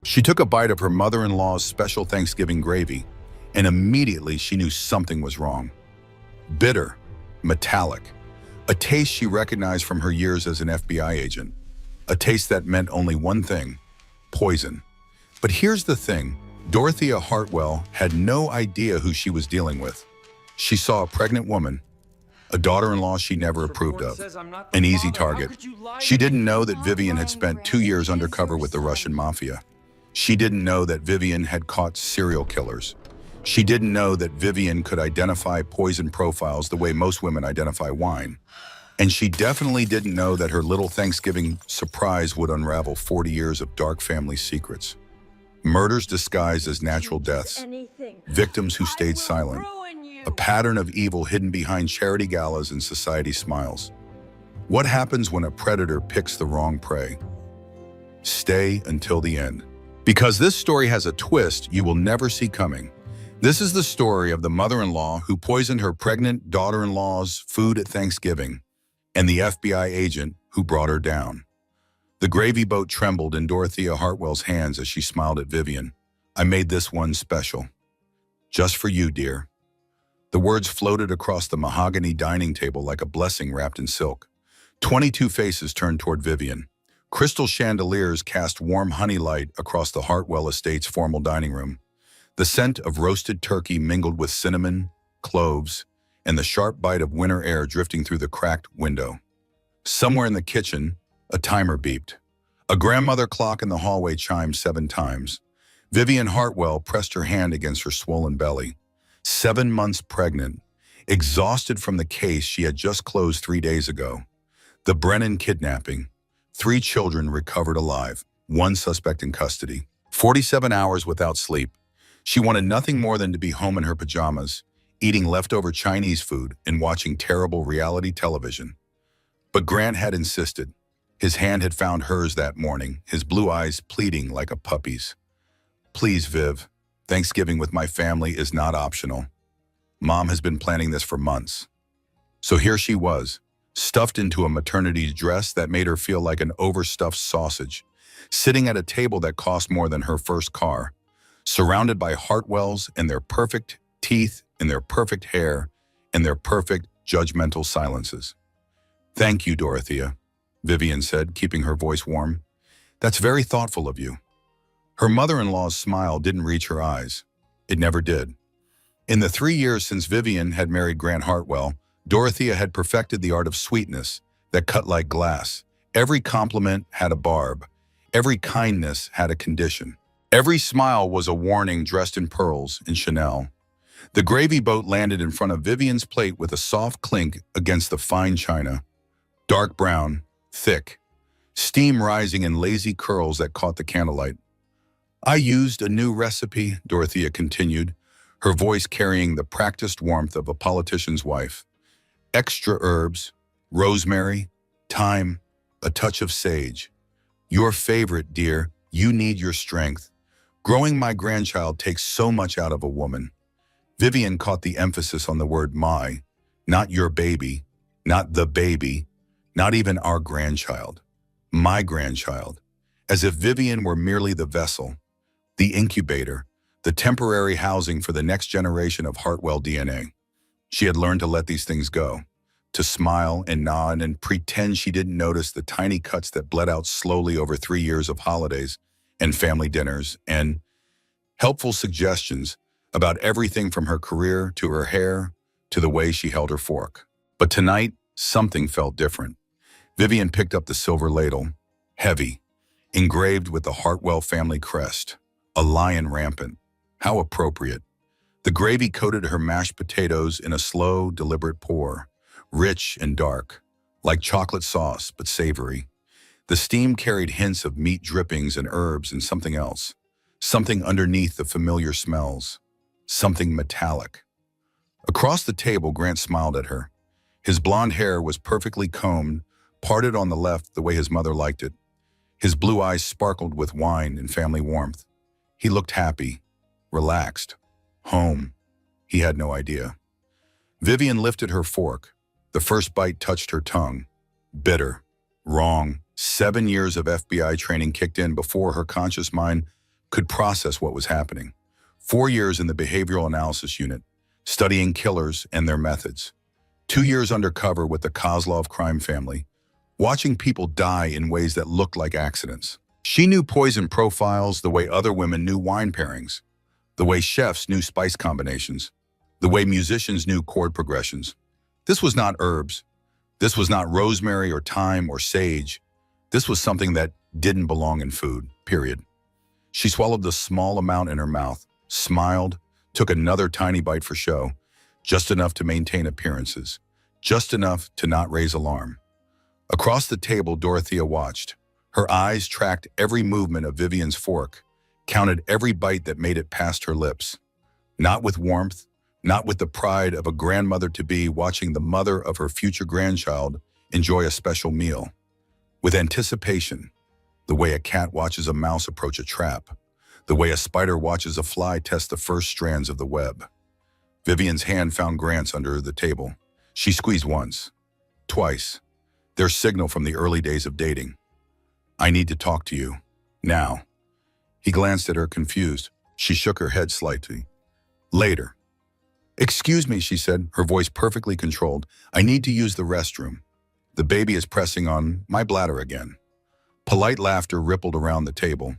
She took a bite of her mother-in-law's special Thanksgiving gravy, and immediately she knew something was wrong. Bitter, metallic, a taste she recognized from her years as an FBI agent, a taste that meant only one thing: poison. But here's the thing, Dorothea Hartwell had no idea who she was dealing with. She saw a pregnant woman, a daughter-in-law she never approved of, an easy target. She didn't know that Vivian had spent 2 years undercover with the Russian mafia. She didn't know that Vivian had caught serial killers. She didn't know that Vivian could identify poison profiles the way most women identify wine. And she definitely didn't know that her little Thanksgiving surprise would unravel 40 years of dark family secrets. Murders disguised as natural deaths, victims who stayed silent, a pattern of evil hidden behind charity galas and society smiles. What happens when a predator picks the wrong prey? Stay until the end, because this story has a twist you will never see coming. This is the story of the mother-in-law who poisoned her pregnant daughter-in-law's food at Thanksgiving, and the FBI agent who brought her down. The gravy boat trembled in Dorothea Hartwell's hands as she smiled at Vivian. "I made this one special. Just for you, dear." The words floated across the mahogany dining table like a blessing wrapped in silk. 22 faces turned toward Vivian. Crystal chandeliers cast warm honey light across the Hartwell estate's formal dining room. The scent of roasted turkey mingled with cinnamon, cloves, and the sharp bite of winter air drifting through the cracked window. Somewhere in the kitchen, a timer beeped. A grandmother clock in the hallway chimed 7 times. Vivian Hartwell pressed her hand against her swollen belly. 7 months pregnant, exhausted from the case she had just closed 3 days ago. The Brennan kidnapping. 3 children recovered alive, 1 suspect in custody. 47 hours without sleep. She wanted nothing more than to be home in her pajamas, eating leftover Chinese food and watching terrible reality television. But Grant had insisted. His hand had found hers that morning, his blue eyes pleading like a puppy's. "Please, Viv, Thanksgiving with my family is not optional. Mom has been planning this for months." So here she was, stuffed into a maternity dress that made her feel like an overstuffed sausage, sitting at a table that cost more than her first car, surrounded by Hartwells and their perfect teeth and their perfect hair and their perfect judgmental silences. "Thank you, Dorothea," Vivian said, keeping her voice warm. "That's very thoughtful of you." Her mother-in-law's smile didn't reach her eyes. It never did. In the 3 years since Vivian had married Grant Hartwell, Dorothea had perfected the art of sweetness that cut like glass. Every compliment had a barb. Every kindness had a condition. Every smile was a warning dressed in pearls and Chanel. The gravy boat landed in front of Vivian's plate with a soft clink against the fine china. Dark brown, thick, steam rising in lazy curls that caught the candlelight. "I used a new recipe," Dorothea continued, her voice carrying the practiced warmth of a politician's wife. "Extra herbs, rosemary, thyme, a touch of sage. Your favorite, dear. You need your strength. Growing my grandchild takes so much out of a woman." Vivian caught the emphasis on the word my, not your baby, not the baby, not even our grandchild. My grandchild. As if Vivian were merely the vessel, the incubator, the temporary housing for the next generation of Hartwell DNA. She had learned to let these things go, to smile and nod and pretend she didn't notice the tiny cuts that bled out slowly over 3 years of holidays and family dinners and helpful suggestions about everything from her career to her hair to the way she held her fork. But tonight, something felt different. Vivian picked up the silver ladle, heavy, engraved with the Hartwell family crest, a lion rampant. How appropriate. The gravy coated her mashed potatoes in a slow, deliberate pour, rich and dark, like chocolate sauce but savory. The steam carried hints of meat drippings and herbs and something else, something underneath the familiar smells, something metallic. Across the table, Grant smiled at her. His blonde hair was perfectly combed, parted on the left the way his mother liked it. His blue eyes sparkled with wine and family warmth. He looked happy, relaxed, home. He had no idea. Vivian lifted her fork. The first bite touched her tongue. Bitter, wrong. 7 years of FBI training kicked in before her conscious mind could process what was happening. 4 years in the behavioral analysis unit, studying killers and their methods. 2 years undercover with the Kozlov crime family, watching people die in ways that looked like accidents. She knew poison profiles the way other women knew wine pairings, the way chefs knew spice combinations, the way musicians knew chord progressions. This was not herbs. This was not rosemary or thyme or sage. This was something that didn't belong in food, period. She swallowed the small amount in her mouth, smiled, took another tiny bite for show, just enough to maintain appearances, just enough to not raise alarm. Across the table, Dorothea watched. Her eyes tracked every movement of Vivian's fork, counted every bite that made it past her lips. Not with warmth, not with the pride of a grandmother-to-be watching the mother of her future grandchild enjoy a special meal. With anticipation, the way a cat watches a mouse approach a trap, the way a spider watches a fly test the first strands of the web. Vivian's hand found Grant's under the table. She squeezed once, twice, their signal from the early days of dating. "I need to talk to you. Now." He glanced at her, confused. She shook her head slightly. "Later." "Excuse me," she said, her voice perfectly controlled. "I need to use the restroom. The baby is pressing on my bladder again." Polite laughter rippled around the table.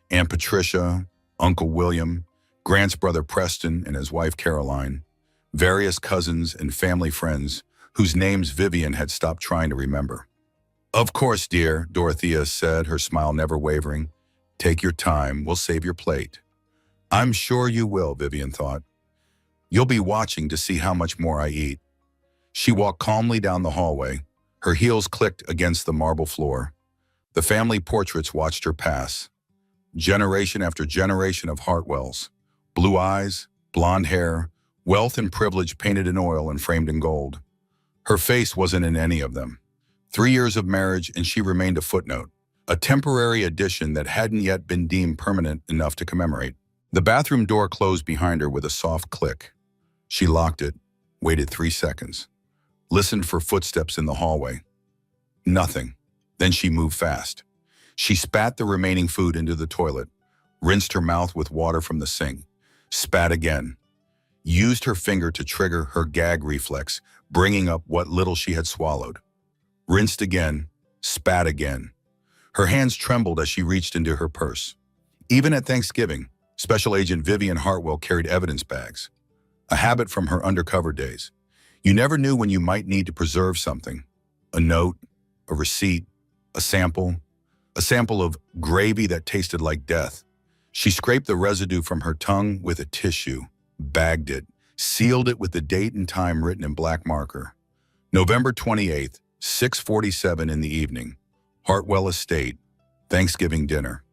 Aunt Patricia, Uncle William, Grant's brother Preston and his wife Caroline, various cousins and family friends whose names Vivian had stopped trying to remember. "Of course, dear," Dorothea said, her smile never wavering. "Take your time, we'll save your plate." "I'm sure you will," Vivian thought. "You'll be watching to see how much more I eat." She walked calmly down the hallway. Her heels clicked against the marble floor. The family portraits watched her pass. Generation after generation of Hartwells. Blue eyes, blonde hair, wealth and privilege painted in oil and framed in gold. Her face wasn't in any of them. 3 years of marriage and she remained a footnote, a temporary addition that hadn't yet been deemed permanent enough to commemorate. The bathroom door closed behind her with a soft click. She locked it, waited 3 seconds, listened for footsteps in the hallway. Nothing. Then she moved fast. She spat the remaining food into the toilet, rinsed her mouth with water from the sink, spat again, used her finger to trigger her gag reflex, bringing up what little she had swallowed. Rinsed again, spat again. Her hands trembled as she reached into her purse. Even at Thanksgiving, Special Agent Vivian Hartwell carried evidence bags, a habit from her undercover days. You never knew when you might need to preserve something. A note, a receipt, a sample of gravy that tasted like death. She scraped the residue from her tongue with a tissue, bagged it, sealed it with the date and time written in black marker. November 28th, 6:47 in the evening, Hartwell Estate, Thanksgiving dinner.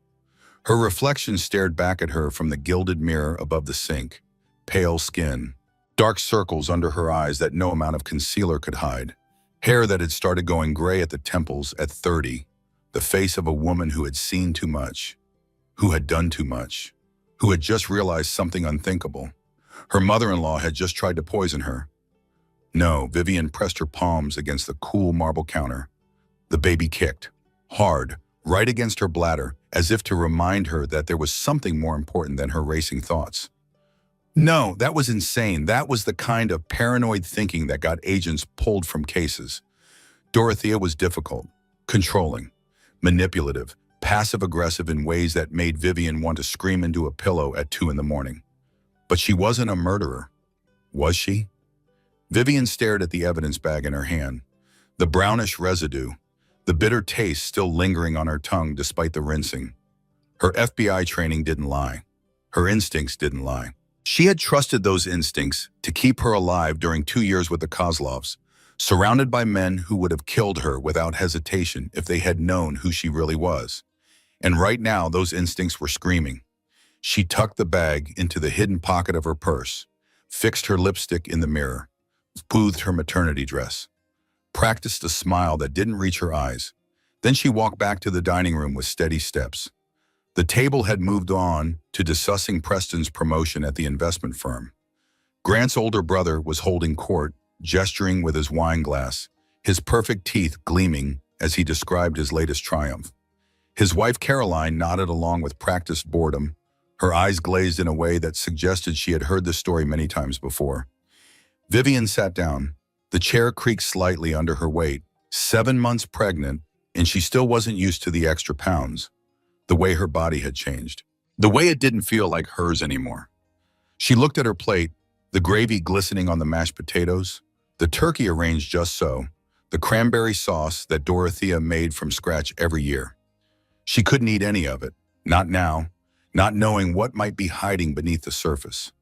Her reflection stared back at her from the gilded mirror above the sink. Pale skin, dark circles under her eyes that no amount of concealer could hide. Hair that had started going gray at the temples at 30. The face of a woman who had seen too much, who had done too much, who had just realized something unthinkable. Her mother-in-law had just tried to poison her. No, Vivian pressed her palms against the cool marble counter. The baby kicked, hard, right against her bladder, as if to remind her that there was something more important than her racing thoughts. No, that was insane. That was the kind of paranoid thinking that got agents pulled from cases. Dorothea was difficult, controlling, manipulative, passive-aggressive in ways that made Vivian want to scream into a pillow at 2 in the morning. But she wasn't a murderer, was she? Vivian stared at the evidence bag in her hand, the brownish residue, the bitter taste still lingering on her tongue despite the rinsing. Her FBI training didn't lie. Her instincts didn't lie. She had trusted those instincts to keep her alive during 2 years with the Kozlovs, surrounded by men who would have killed her without hesitation if they had known who she really was. And right now, those instincts were screaming. She tucked the bag into the hidden pocket of her purse, fixed her lipstick in the mirror, smoothed her maternity dress, practiced a smile that didn't reach her eyes. Then she walked back to the dining room with steady steps. The table had moved on to discussing Preston's promotion at the investment firm. Grant's older brother was holding court, gesturing with his wine glass, his perfect teeth gleaming as he described his latest triumph. His wife Caroline nodded along with practiced boredom, Her eyes glazed in a way that suggested she had heard the story many times before. Vivian sat down. The chair creaked slightly under her weight. 7 months pregnant, and she still wasn't used to the extra pounds. The way her body had changed. The way it didn't feel like hers anymore. She looked at her plate, the gravy glistening on the mashed potatoes, the turkey arranged just so, the cranberry sauce that Dorothea made from scratch every year. She couldn't eat any of it, not now, not knowing what might be hiding beneath the surface.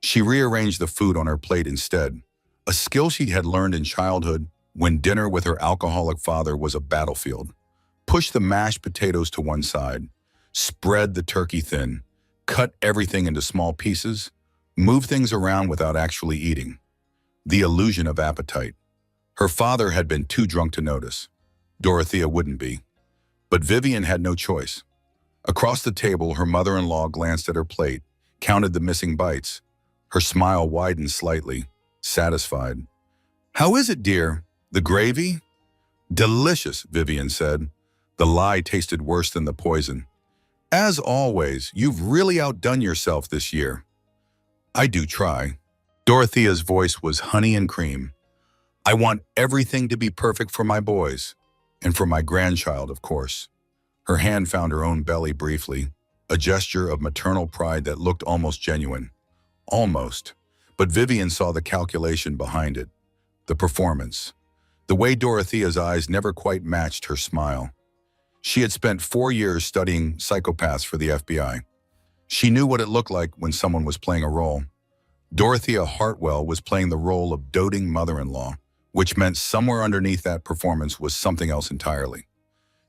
She rearranged the food on her plate instead, a skill she had learned in childhood when dinner with her alcoholic father was a battlefield. Push the mashed potatoes to one side, spread the turkey thin, cut everything into small pieces, move things around without actually eating. The illusion of appetite. Her father had been too drunk to notice. Dorothea wouldn't be. But Vivian had no choice. Across the table, her mother-in-law glanced at her plate, counted the missing bites. Her smile widened slightly, satisfied. "How is it, dear? The gravy?" "Delicious," Vivian said. The lie tasted worse than the poison. "As always, you've really outdone yourself this year." "I do try." Dorothea's voice was honey and cream. "I want everything to be perfect for my boys, and for my grandchild, of course." Her hand found her own belly briefly, a gesture of maternal pride that looked almost genuine. Almost. But Vivian saw the calculation behind it, the performance. The way Dorothea's eyes never quite matched her smile. She had spent 4 years studying psychopaths for the FBI. She knew what it looked like when someone was playing a role. Dorothea Hartwell was playing the role of doting mother-in-law, which meant somewhere underneath that performance was something else entirely.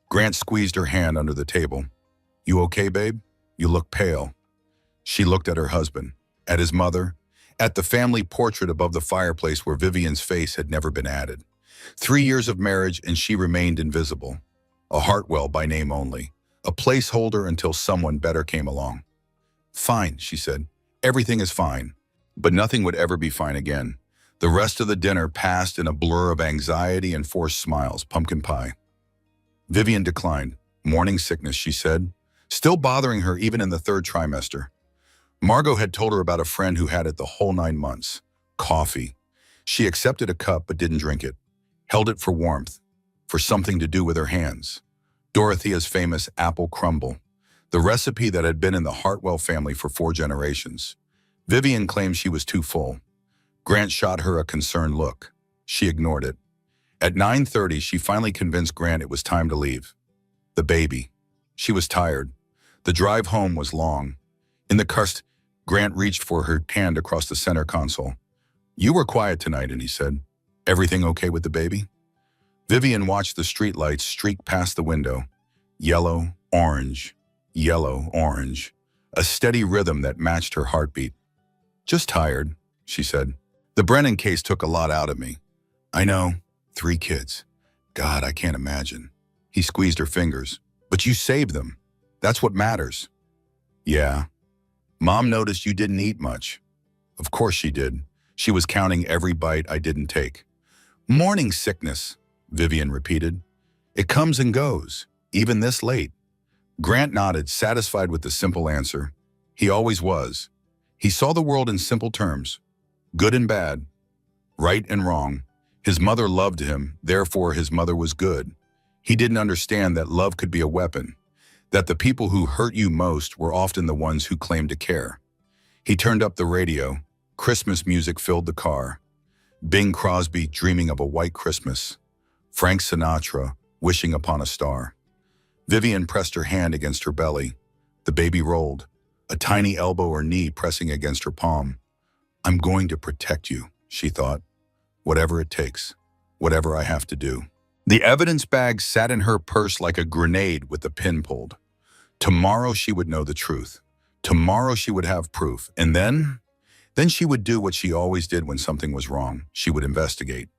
Grant squeezed her hand under the table. "You okay, babe? You look pale." She looked at her husband, at his mother, at the family portrait above the fireplace where Vivian's face had never been added. 3 years of marriage and she remained invisible. A Hartwell by name only, a placeholder until someone better came along. "Fine," she said. "Everything is fine." But nothing would ever be fine again. The rest of the dinner passed in a blur of anxiety and forced smiles, pumpkin pie. Vivian declined. Morning sickness, she said, still bothering her even in the 3rd trimester. Margot had told her about a friend who had it the whole 9 months. Coffee. She accepted a cup but didn't drink it. Held it for warmth, for something to do with her hands. Dorothea's famous apple crumble, the recipe that had been in the Hartwell family for 4 generations. Vivian claimed she was too full. Grant shot her a concerned look. She ignored it. At 9:30, she finally convinced Grant it was time to leave. The baby. She was tired. The drive home was long. In the car, Grant reached for her hand across the center console. "You were quiet tonight," and he said, "Everything okay with the baby?" Vivian watched the streetlights streak past the window. Yellow, orange, yellow, orange. A steady rhythm that matched her heartbeat. "Just tired," she said. "The Brennan case took a lot out of me." "I know. 3 kids. God, I can't imagine." He squeezed her fingers. "But you saved them. That's what matters." "Yeah. Mom noticed you didn't eat much." "Of course she did. She was counting every bite I didn't take." "Morning sickness," Vivian repeated. "It comes and goes, even this late." Grant nodded, satisfied with the simple answer. He always was. He saw the world in simple terms. Good and bad. Right and wrong. His mother loved him, therefore his mother was good. He didn't understand that love could be a weapon, that the people who hurt you most were often the ones who claimed to care. He turned up the radio. Christmas music filled the car. Bing Crosby dreaming of a white Christmas. Frank Sinatra wishing upon a star. Vivian pressed her hand against her belly. The baby rolled, a tiny elbow or knee pressing against her palm. "I'm going to protect you," she thought. "Whatever it takes, whatever I have to do." The evidence bag sat in her purse like a grenade with the pin pulled. Tomorrow she would know the truth. Tomorrow she would have proof. And then she would do what she always did when something was wrong. She would investigate.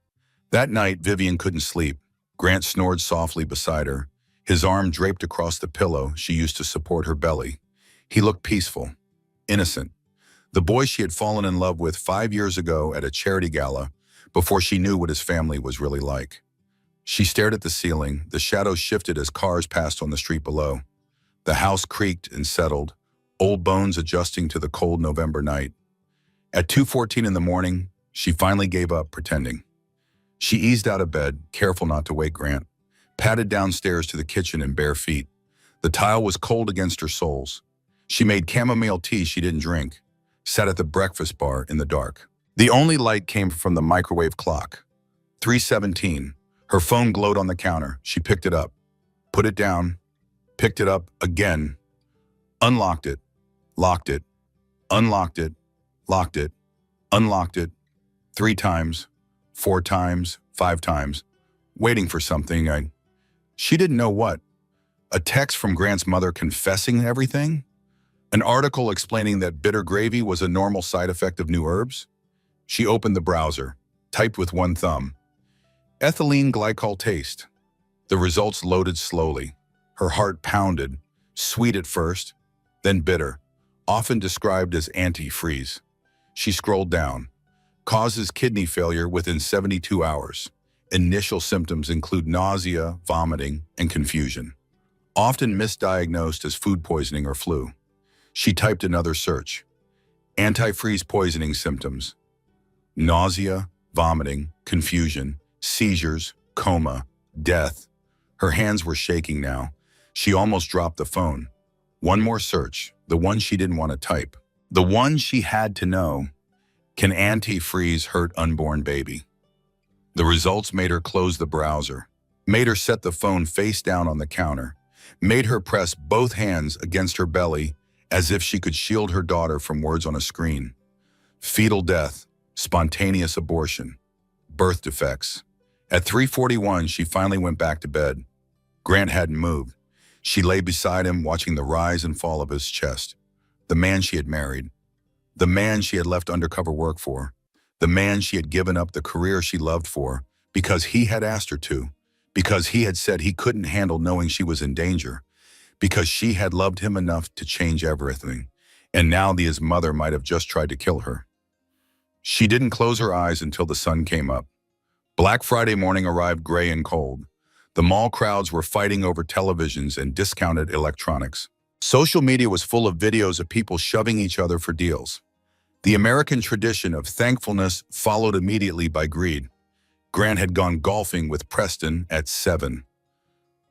That night, Vivian couldn't sleep. Grant snored softly beside her, his arm draped across the pillow she used to support her belly. He looked peaceful, innocent. The boy she had fallen in love with 5 years ago at a charity gala before she knew what his family was really like. She stared at the ceiling. The shadows shifted as cars passed on the street below. The house creaked and settled, old bones adjusting to the cold November night. At 2:14 in the morning, she finally gave up pretending. She eased out of bed, careful not to wake Grant, padded downstairs to the kitchen in bare feet. The tile was cold against her soles. She made chamomile tea she didn't drink, sat at the breakfast bar in the dark. The only light came from the microwave clock. 3:17. Her phone glowed on the counter. She picked it up, put it down, picked it up again, unlocked it, locked it, unlocked it, locked it, unlocked it, 3 times, 4 times, 5 times, waiting for something. She didn't know what. A text from Grant's mother confessing everything? An article explaining that bitter gravy was a normal side effect of new herbs? She opened the browser, typed with one thumb. Ethylene glycol taste. The results loaded slowly. Her heart pounded, sweet at first, then bitter, often described as antifreeze. She scrolled down. Causes kidney failure within 72 hours. Initial symptoms include nausea, vomiting, and confusion, often misdiagnosed as food poisoning or flu. She typed another search. Antifreeze poisoning symptoms. Nausea, vomiting, confusion, seizures, coma, death. Her hands were shaking now. She almost dropped the phone. One more search, the one she didn't want to type. The one she had to know. Can antifreeze hurt unborn baby? The results made her close the browser, made her set the phone face down on the counter, made her press both hands against her belly as if she could shield her daughter from words on a screen. Fetal death, spontaneous abortion, birth defects. At 3:41, she finally went back to bed. Grant hadn't moved. She lay beside him, watching the rise and fall of his chest. The man she had married, the man she had left undercover work for, the man she had given up the career she loved for because he had asked her to, because he had said he couldn't handle knowing she was in danger, because she had loved him enough to change everything, and now his mother might have just tried to kill her. She didn't close her eyes until the sun came up. Black Friday morning arrived gray and cold. The mall crowds were fighting over televisions and discounted electronics. Social media was full of videos of people shoving each other for deals. The American tradition of thankfulness followed immediately by greed. Grant had gone golfing with Preston at 7.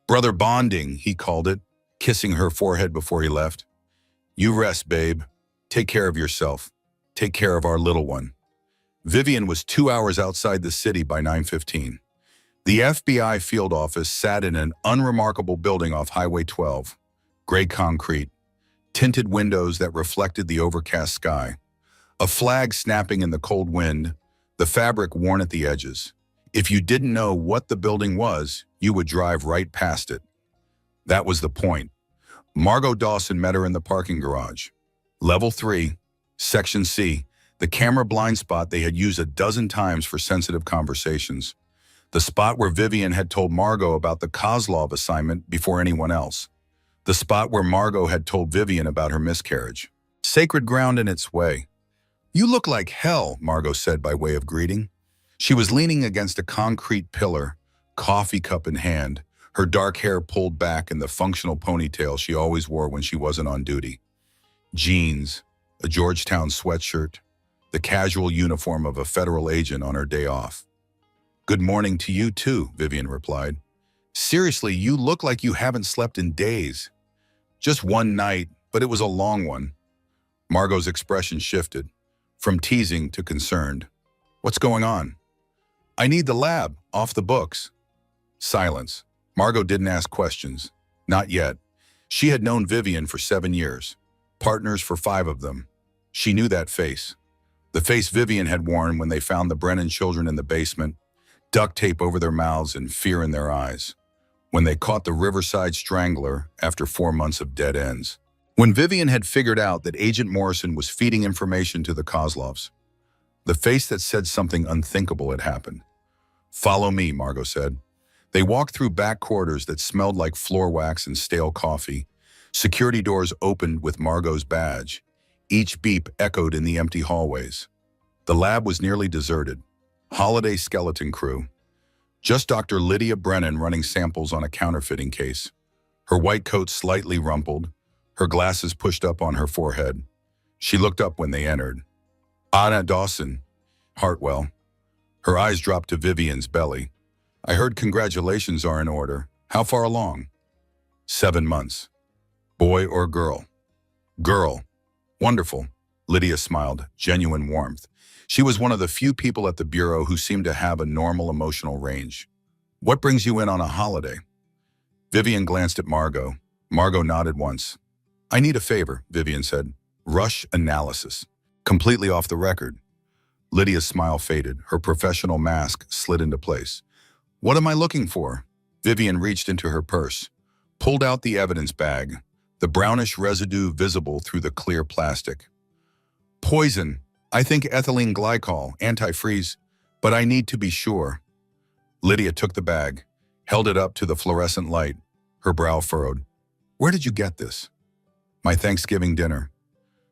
Brother bonding, he called it, kissing her forehead before he left. You rest, babe. Take care of yourself. Take care of our little one. Vivian was 2 hours outside the city by 9:15. The FBI field office sat in an unremarkable building off Highway 12. Gray concrete, tinted windows that reflected the overcast sky. A flag snapping in the cold wind, the fabric worn at the edges. If you didn't know what the building was, you would drive right past it. That was the point. Margot Dawson met her in the parking garage. Level 3, Section C, the camera blind spot they had used a dozen times for sensitive conversations. The spot where Vivian had told Margot about the Kozlov assignment before anyone else. The spot where Margot had told Vivian about her miscarriage. Sacred ground in its way. You look like hell, Margot said by way of greeting. She was leaning against a concrete pillar, coffee cup in hand, her dark hair pulled back in the functional ponytail she always wore when she wasn't on duty. Jeans, a Georgetown sweatshirt, the casual uniform of a federal agent on her day off. Good morning to you too, Vivian replied. Seriously, you look like you haven't slept in days. Just one night, but it was a long one. Margot's expression shifted, from teasing to concerned. What's going on? I need the lab, off the books. Silence. Margot didn't ask questions. Not yet. She had known Vivian for 7 years, partners for 5 of them. She knew that face. The face Vivian had worn when they found the Brennan children in the basement, duct tape over their mouths and fear in their eyes. When they caught the Riverside Strangler after 4 months of dead ends. When Vivian had figured out that Agent Morrison was feeding information to the Kozlovs. The face that said something unthinkable had happened. Follow me, Margot said. They walked through back corridors that smelled like floor wax and stale coffee. Security doors opened with Margot's badge. Each beep echoed in the empty hallways. The lab was nearly deserted. Holiday skeleton crew. Just Dr. Lydia Brennan running samples on a counterfeiting case. Her white coat slightly rumpled, her glasses pushed up on her forehead. She looked up when they entered. Anna Dawson, Hartwell. Her eyes dropped to Vivian's belly. I heard congratulations are in order. How far along? 7 months. Boy or girl? Girl. Wonderful. Lydia smiled, genuine warmth. She was one of the few people at the bureau who seemed to have a normal emotional range. What brings you in on a holiday? Vivian glanced at Margot. Margot nodded once. I need a favor, Vivian said. Rush analysis. Completely off the record. Lydia's smile faded. Her professional mask slid into place. What am I looking for? Vivian reached into her purse, pulled out the evidence bag, the brownish residue visible through the clear plastic. Poison. I think ethylene glycol, antifreeze, but I need to be sure. Lydia took the bag, held it up to the fluorescent light, her brow furrowed. Where did you get this? My Thanksgiving dinner.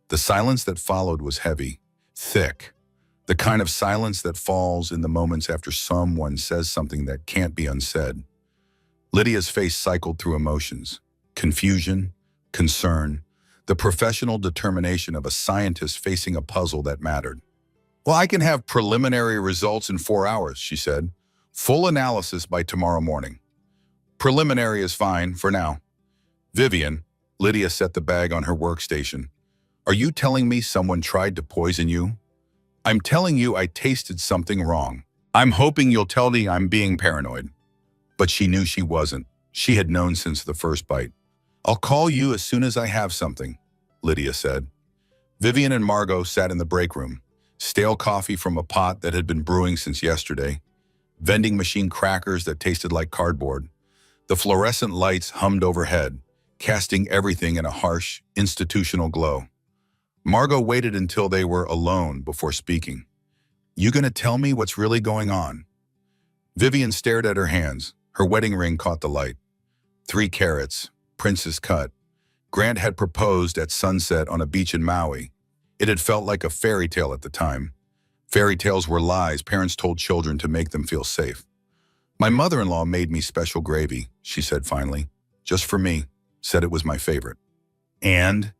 The silence that followed was heavy, thick, the kind of silence that falls in the moments after someone says something that can't be unsaid. Lydia's face cycled through emotions, confusion, concern, the professional determination of a scientist facing a puzzle that mattered. Well, I can have preliminary results in 4 hours, she said. Full analysis by tomorrow morning. Preliminary is fine for now. Vivian, Lydia set the bag on her workstation. Are you telling me someone tried to poison you? I'm telling you I tasted something wrong. I'm hoping you'll tell me I'm being paranoid. But she knew she wasn't. She had known since the first bite. I'll call you as soon as I have something, Lydia said. Vivian and Margot sat in the break room. Stale coffee from a pot that had been brewing since yesterday. Vending machine crackers that tasted like cardboard. The fluorescent lights hummed overhead, casting everything in a harsh, institutional glow. Margot waited until they were alone before speaking. You gonna tell me what's really going on? Vivian stared at her hands. Her wedding ring caught the light. 3 carats, princess cut. Grant had proposed at sunset on a beach in Maui. It had felt like a fairy tale at the time. Fairy tales were lies parents told children to make them feel safe. My mother-in-law made me special gravy, she said finally. Just for me, said it was my favorite. And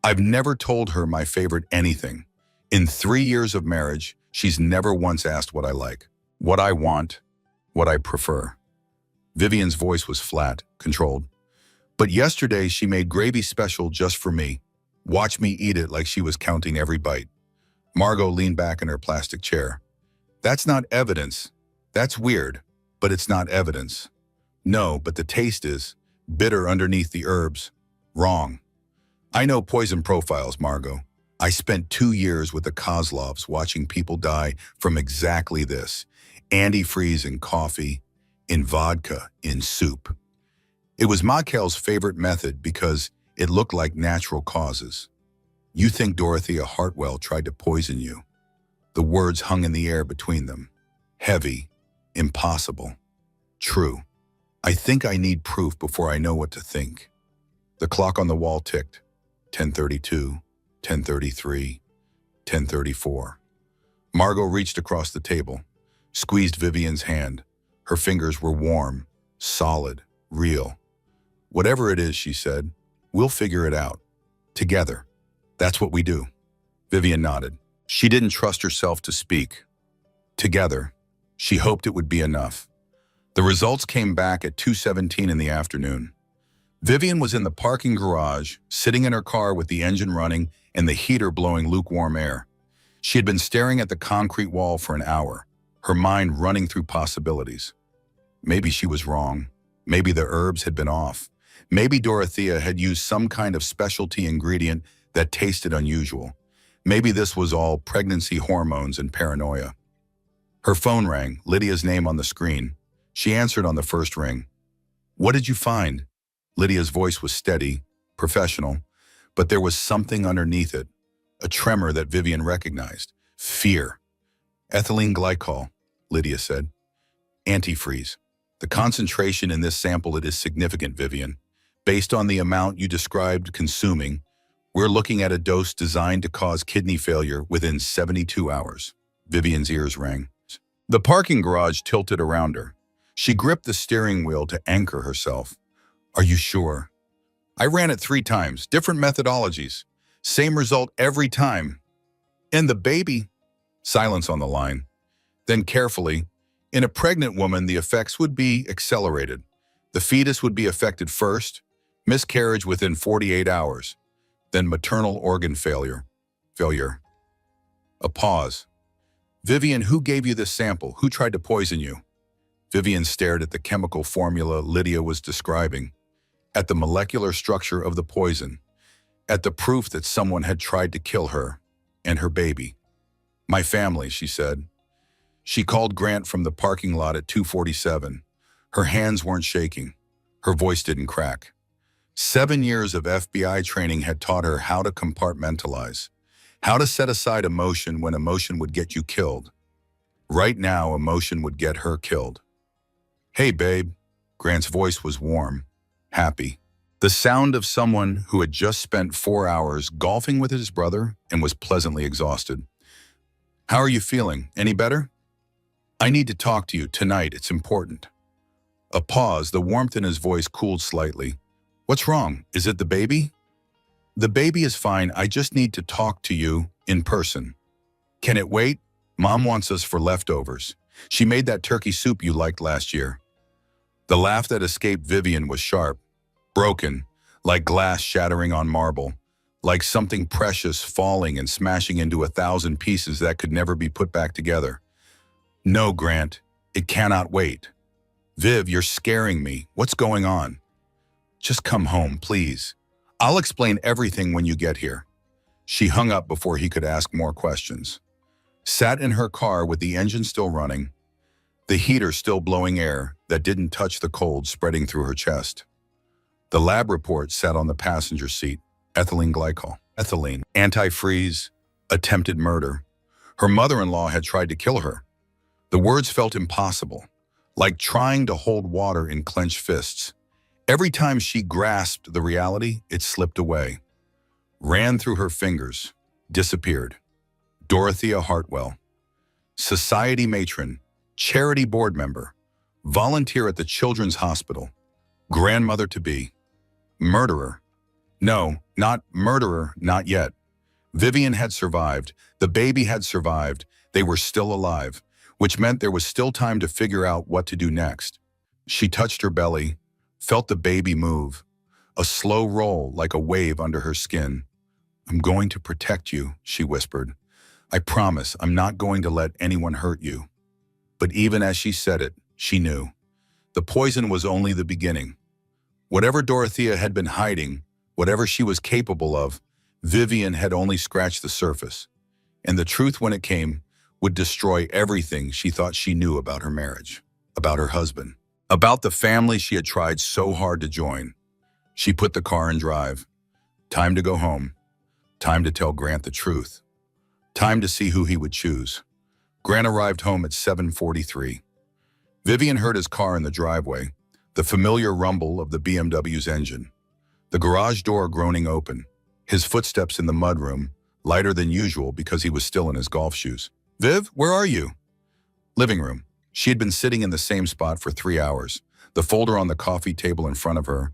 I've never told her my favorite anything. In 3 years of marriage, she's never once asked what I like, what I want, what I prefer. Vivian's voice was flat, controlled. But yesterday she made gravy special just for me. Watch me eat it like she was counting every bite. Margot leaned back in her plastic chair. That's not evidence. That's weird, but it's not evidence. No, but the taste is bitter underneath the herbs. Wrong. I know poison profiles, Margot. I spent 2 years with the Kozlovs watching people die from exactly this. Antifreeze in coffee, in vodka, in soup. It was Makel's favorite method because it looked like natural causes. You think Dorothea Hartwell tried to poison you. The words hung in the air between them. Heavy, impossible, true. I think I need proof before I know what to think. The clock on the wall ticked. 10:32, 10:33, 10:34. Margot reached across the table, squeezed Vivian's hand. Her fingers were warm, solid, real. Whatever it is, she said, we'll figure it out. Together. That's what we do. Vivian nodded. She didn't trust herself to speak. Together. She hoped it would be enough. The results came back at 2:17 in the afternoon. Vivian was in the parking garage, sitting in her car with the engine running and the heater blowing lukewarm air. She had been staring at the concrete wall for an hour, her mind running through possibilities. Maybe she was wrong. Maybe the herbs had been off. Maybe Dorothea had used some kind of specialty ingredient that tasted unusual. Maybe this was all pregnancy hormones and paranoia. Her phone rang, Lydia's name on the screen. She answered on the first ring. What did you find? Lydia's voice was steady, professional, but there was something underneath it, a tremor that Vivian recognized. Fear. Ethylene glycol, Lydia said. Antifreeze. The concentration in this sample it is significant, Vivian. Based on the amount you described consuming, we're looking at a dose designed to cause kidney failure within 72 hours. Vivian's ears rang. The parking garage tilted around her. She gripped the steering wheel to anchor herself. Are you sure? I ran it 3 times, different methodologies. Same result every time. And the baby? Silence on the line. Then carefully, in a pregnant woman, the effects would be accelerated. The fetus would be affected first, miscarriage within 48 hours, then maternal organ failure. A pause. Vivian, who gave you this sample? Who tried to poison you? Vivian stared at the chemical formula Lydia was describing, at the molecular structure of the poison, at the proof that someone had tried to kill her and her baby. My family, she said. She called Grant from the parking lot at 2:47. Her hands weren't shaking. Her voice didn't crack. 7 years of FBI training had taught her how to compartmentalize, how to set aside emotion when emotion would get you killed. Right now, emotion would get her killed. Hey, babe. Grant's voice was warm, happy. The sound of someone who had just spent 4 hours golfing with his brother and was pleasantly exhausted. How are you feeling? Any better? I need to talk to you tonight. It's important. A pause, the warmth in his voice cooled slightly. What's wrong? Is it the baby? The baby is fine. I just need to talk to you in person. Can it wait? Mom wants us for leftovers. She made that turkey soup you liked last year. The laugh that escaped Vivian was sharp, broken, like glass shattering on marble, like something precious falling and smashing into 1,000 pieces that could never be put back together. No, Grant, it cannot wait. Viv, you're scaring me. What's going on? Just come home, please. I'll explain everything when you get here. She hung up before he could ask more questions. Sat in her car with the engine still running, the heater still blowing air that didn't touch the cold spreading through her chest. The lab report sat on the passenger seat. Ethylene glycol, ethylene, antifreeze, attempted murder. Her mother-in-law had tried to kill her. The words felt impossible, like trying to hold water in clenched fists. Every time she grasped the reality, it slipped away, ran through her fingers, disappeared. Dorothea Hartwell, society matron, charity board member, volunteer at the Children's Hospital, grandmother-to-be, murderer. No, not murderer, not yet. Vivian had survived. The baby had survived. They were still alive, which meant there was still time to figure out what to do next. She touched her belly, felt the baby move, a slow roll like a wave under her skin. I'm going to protect you, she whispered. I promise I'm not going to let anyone hurt you. But even as she said it, she knew. The poison was only the beginning. Whatever Dorothea had been hiding, whatever she was capable of, Vivian had only scratched the surface. And the truth, when it came, would destroy everything she thought she knew about her marriage, about her husband, about the family she had tried so hard to join. She put the car in drive. Time to go home. Time to tell Grant the truth. Time to see who he would choose. Grant arrived home at 7:43. Vivian heard his car in the driveway, the familiar rumble of the BMW's engine. The garage door groaning open, his footsteps in the mudroom, lighter than usual because he was still in his golf shoes. Viv, where are you? Living room. She had been sitting in the same spot for 3 hours, the folder on the coffee table in front of her,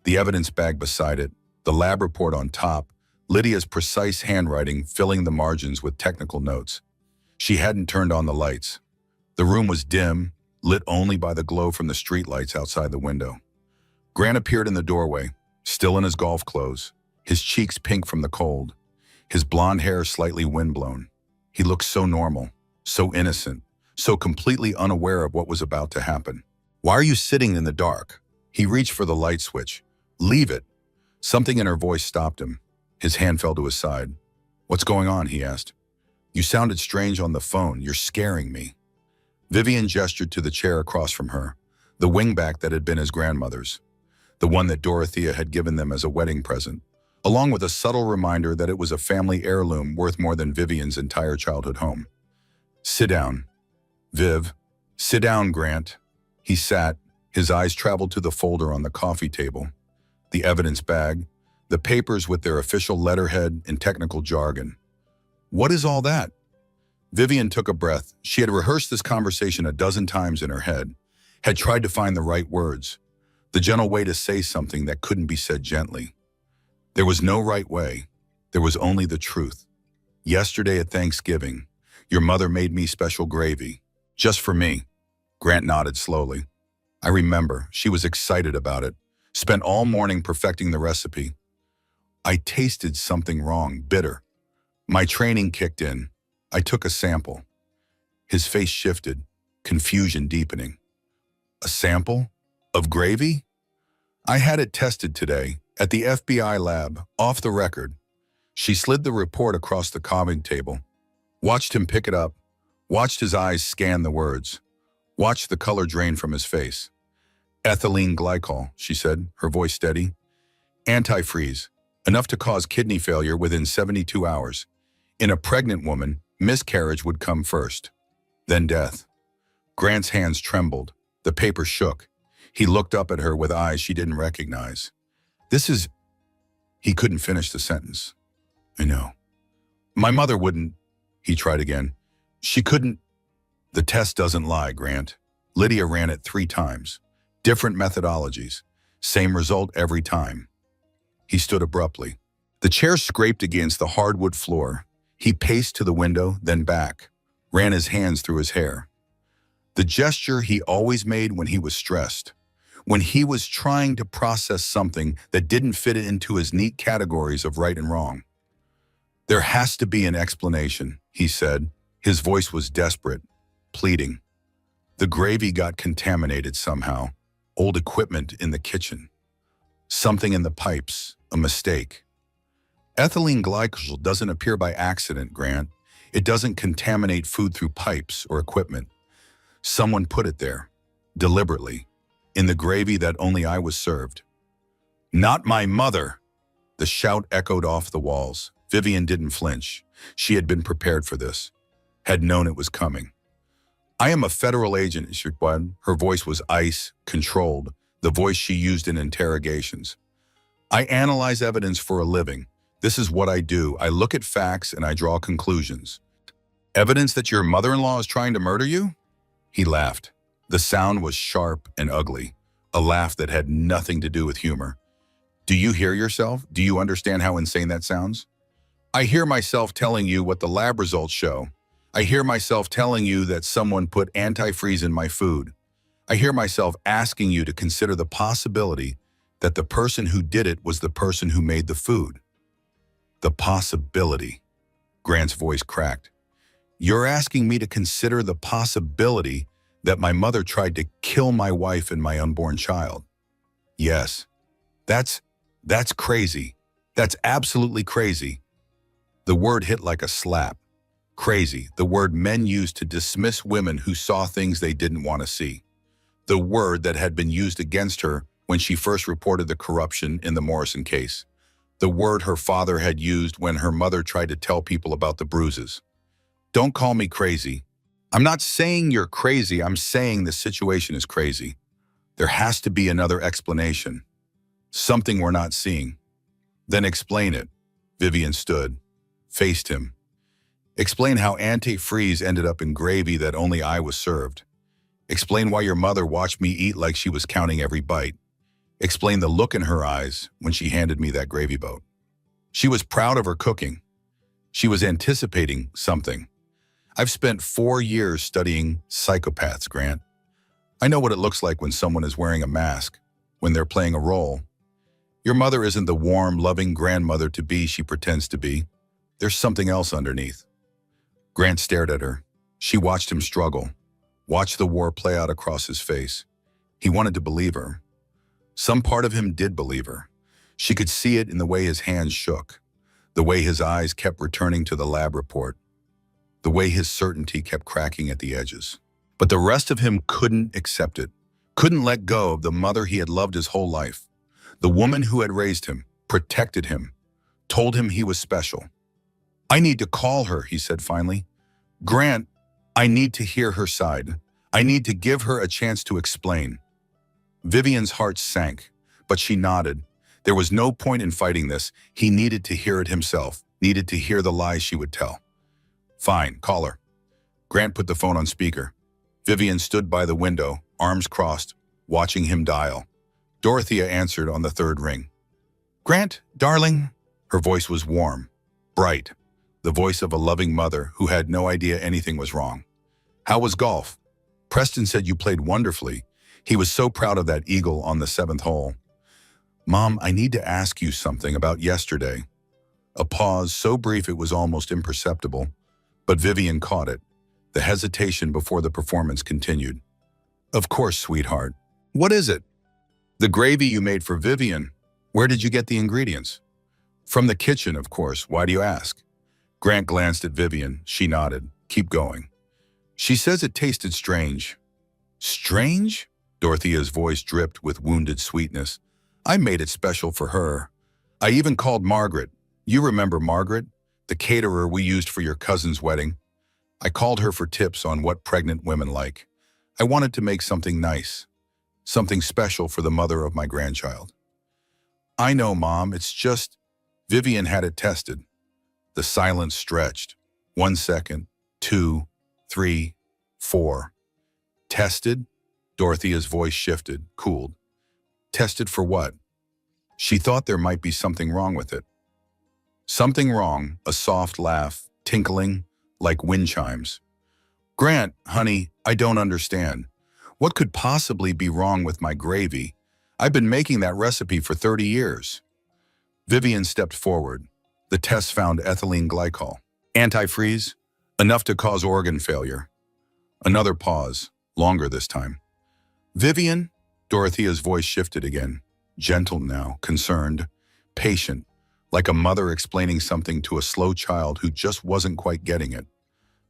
the evidence bag beside it, the lab report on top, Lydia's precise handwriting filling the margins with technical notes. She hadn't turned on the lights. The room was dim, lit only by the glow from the streetlights outside the window. Grant appeared in the doorway, still in his golf clothes, his cheeks pink from the cold, his blonde hair slightly windblown. He looked so normal, so innocent, so completely unaware of what was about to happen. Why are you sitting in the dark? He reached for the light switch. Leave it. Something in her voice stopped him. His hand fell to his side. What's going on? He asked. You sounded strange on the phone. You're scaring me. Vivian gestured to the chair across from her, the wingback that had been his grandmother's, the one that Dorothea had given them as a wedding present, along with a subtle reminder that it was a family heirloom worth more than Vivian's entire childhood home. Sit down. Viv. Sit down, Grant. He sat. His eyes traveled to the folder on the coffee table, the evidence bag, the papers with their official letterhead and technical jargon. What is all that? Vivian took a breath. She had rehearsed this conversation a dozen times in her head, had tried to find the right words. The gentle way to say something that couldn't be said gently. There was no right way. There was only the truth. Yesterday at Thanksgiving, your mother made me special gravy. Just for me. Grant nodded slowly. I remember. She was excited about it. Spent all morning perfecting the recipe. I tasted something wrong, bitter. My training kicked in. I took a sample. His face shifted, confusion deepening. A sample? Of gravy? I had it tested today, at the FBI lab, off the record. She slid the report across the common table. Watched him pick it up. Watched his eyes scan the words. Watched the color drain from his face. Ethylene glycol, she said, her voice steady. Antifreeze, enough to cause kidney failure within 72 hours. In a pregnant woman, miscarriage would come first, then death. Grant's hands trembled. The paper shook. He looked up at her with eyes she didn't recognize. This is... He couldn't finish the sentence. I know. My mother wouldn't... He tried again. She couldn't... The test doesn't lie, Grant. Lydia ran it 3 times. Different methodologies. Same result every time. He stood abruptly. The chair scraped against the hardwood floor. He paced to the window, then back. Ran his hands through his hair. The gesture he always made when he was stressed. When he was trying to process something that didn't fit into his neat categories of right and wrong. There has to be an explanation, he said. His voice was desperate, pleading. The gravy got contaminated somehow. Old equipment in the kitchen. Something in the pipes, a mistake. Ethylene glycol doesn't appear by accident, Grant. It doesn't contaminate food through pipes or equipment. Someone put it there, deliberately, in the gravy that only I was served. Not my mother! The shout echoed off the walls. Vivian didn't flinch. She had been prepared for this, had known it was coming. I am a federal agent, she replied. Her voice was ice, controlled, the voice she used in interrogations. I analyze evidence for a living. This is what I do. I look at facts and I draw conclusions. Evidence that your mother-in-law is trying to murder you? He laughed. The sound was sharp and ugly, a laugh that had nothing to do with humor. Do you hear yourself? Do you understand how insane that sounds? I hear myself telling you what the lab results show. I hear myself telling you that someone put antifreeze in my food. I hear myself asking you to consider the possibility that the person who did it was the person who made the food. The possibility. Grant's voice cracked. You're asking me to consider the possibility that my mother tried to kill my wife and my unborn child. Yes. That's crazy. That's absolutely crazy. The word hit like a slap. Crazy, the word men used to dismiss women who saw things they didn't want to see. The word that had been used against her when she first reported the corruption in the Morrison case. The word her father had used when her mother tried to tell people about the bruises. Don't call me crazy. I'm not saying you're crazy, I'm saying the situation is crazy. There has to be another explanation. Something we're not seeing. Then explain it. Vivian stood, faced him. Explain how antifreeze ended up in gravy that only I was served. Explain why your mother watched me eat like she was counting every bite. Explain the look in her eyes when she handed me that gravy boat. She was proud of her cooking. She was anticipating something. I've spent 4 years studying psychopaths, Grant. I know what it looks like when someone is wearing a mask, when they're playing a role. Your mother isn't the warm, loving grandmother-to-be she pretends to be. There's something else underneath. Grant stared at her. She watched him struggle, watched the war play out across his face. He wanted to believe her. Some part of him did believe her. She could see it in the way his hands shook, the way his eyes kept returning to the lab report, the way his certainty kept cracking at the edges. But the rest of him couldn't accept it, couldn't let go of the mother he had loved his whole life, the woman who had raised him, protected him, told him he was special. I need to call her, he said finally. Grant, I need to hear her side. I need to give her a chance to explain. Vivian's heart sank, but she nodded. There was no point in fighting this. He needed to hear it himself, needed to hear the lies she would tell. Fine, call her. Grant put the phone on speaker. Vivian stood by the window, arms crossed, watching him dial. Dorothea answered on the third ring. Grant, darling. Her voice was warm, bright, the voice of a loving mother who had no idea anything was wrong. How was golf? Preston said you played wonderfully. He was so proud of that eagle on the 7th hole. Mom, I need to ask you something about yesterday. A pause so brief it was almost imperceptible, but Vivian caught it. The hesitation before the performance continued. Of course, sweetheart. What is it? The gravy you made for Vivian. Where did you get the ingredients? From the kitchen, of course. Why do you ask? Grant glanced at Vivian. She nodded. Keep going. She says it tasted strange. Strange? Dorothea's voice dripped with wounded sweetness. I made it special for her. I even called Margaret. You remember Margaret? The caterer we used for your cousin's wedding. I called her for tips on what pregnant women like. I wanted to make something nice. Something special for the mother of my grandchild. I know, Mom, it's just... Vivian had it tested. The silence stretched. 1 second, 2, 3, 4. Tested? Dorothea's voice shifted, cooled. Tested for what? She thought there might be something wrong with it. Something wrong, a soft laugh, tinkling, like wind chimes. Grant, honey, I don't understand. What could possibly be wrong with my gravy? I've been making that recipe for 30 years. Vivian stepped forward. The test found ethylene glycol. Antifreeze, enough to cause organ failure. Another pause, longer this time. Vivian? Dorothea's voice shifted again. Gentle now, concerned, patient, like a mother explaining something to a slow child who just wasn't quite getting it.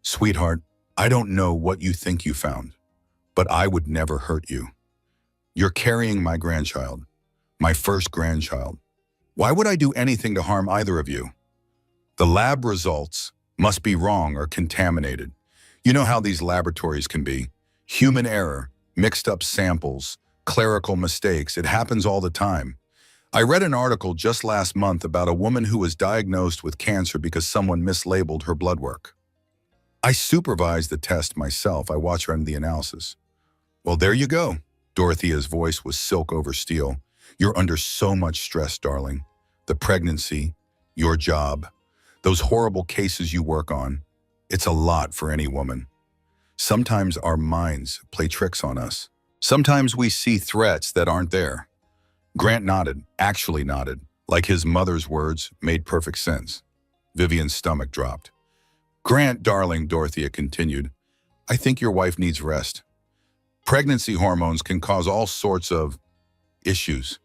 Sweetheart, I don't know what you think you found, but I would never hurt you. You're carrying my grandchild, my first grandchild. Why would I do anything to harm either of you? The lab results must be wrong or contaminated. You know how these laboratories can be. Human error, mixed up samples, clerical mistakes. It happens all the time. I read an article just last month about a woman who was diagnosed with cancer because someone mislabeled her blood work. I supervised the test myself. I watched her run the analysis. Well, there you go. Dorothea's voice was silk over steel. You're under so much stress, darling. The pregnancy, your job, those horrible cases you work on. It's a lot for any woman. Sometimes our minds play tricks on us. Sometimes we see threats that aren't there. Grant nodded, actually nodded, like his mother's words made perfect sense. Vivian's stomach dropped. Grant, darling, Dorothea continued, I think your wife needs rest. Pregnancy hormones can cause all sorts of issues.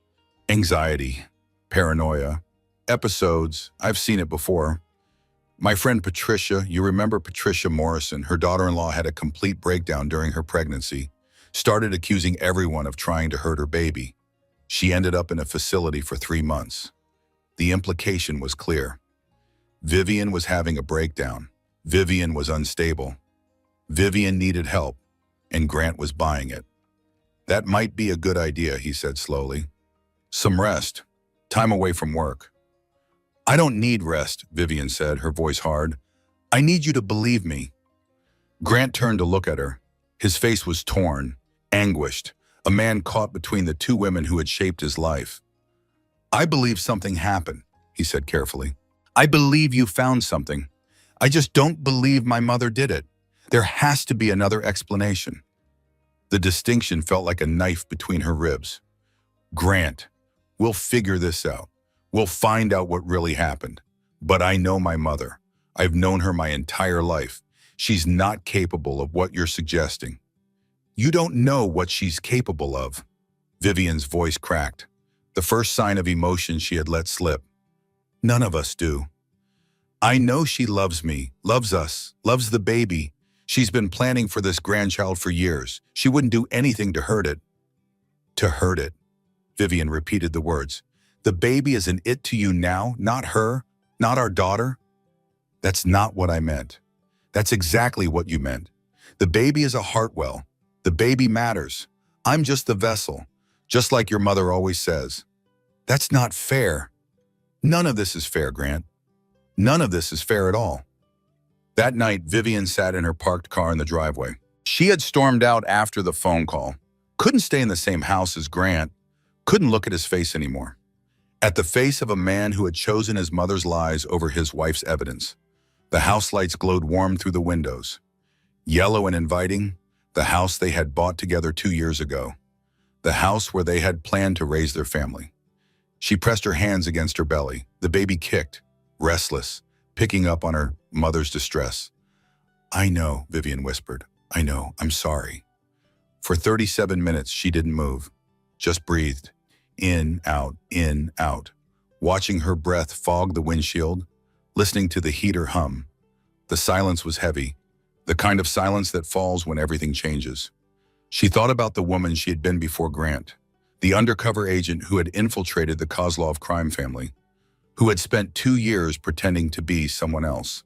Anxiety, paranoia, episodes. I've seen it before. My friend Patricia, you remember Patricia Morrison, her daughter-in-law had a complete breakdown during her pregnancy, started accusing everyone of trying to hurt her baby. She ended up in a facility for 3 months. The implication was clear. Vivian was having a breakdown. Vivian was unstable. Vivian needed help, and Grant was buying it. That might be a good idea, he said slowly. Some rest, time away from work. I don't need rest, Vivian said, her voice hard. I need you to believe me. Grant turned to look at her. His face was torn, anguished, a man caught between the two women who had shaped his life. I believe something happened, he said carefully. I believe you found something. I just don't believe my mother did it. There has to be another explanation. The distinction felt like a knife between her ribs. Grant, we'll figure this out. We'll find out what really happened. But I know my mother. I've known her my entire life. She's not capable of what you're suggesting. You don't know what she's capable of. Vivian's voice cracked, the first sign of emotion she had let slip. None of us do. I know she loves me, loves us, loves the baby. She's been planning for this grandchild for years. She wouldn't do anything to hurt it. To hurt it. Vivian repeated the words. The baby is an it to you now, not her, not our daughter. That's not what I meant. That's exactly what you meant. The baby is a heartwell. The baby matters. I'm just the vessel, just like your mother always says. That's not fair. None of this is fair, Grant. None of this is fair at all. That night, Vivian sat in her parked car in the driveway. She had stormed out after the phone call. Couldn't stay in the same house as Grant. Couldn't look at his face anymore. At the face of a man who had chosen his mother's lies over his wife's evidence. The house lights glowed warm through the windows. Yellow and inviting, the house they had bought together 2 years ago. The house where they had planned to raise their family. She pressed her hands against her belly. The baby kicked, restless, picking up on her mother's distress. "I know," Vivian whispered. "I know. I'm sorry." For 37 minutes, she didn't move, just breathed. In, out, watching her breath fog the windshield, listening to the heater hum. The silence was heavy, the kind of silence that falls when everything changes. She thought about the woman she had been before Grant, the undercover agent who had infiltrated the Kozlov crime family, who had spent 2 years pretending to be someone else,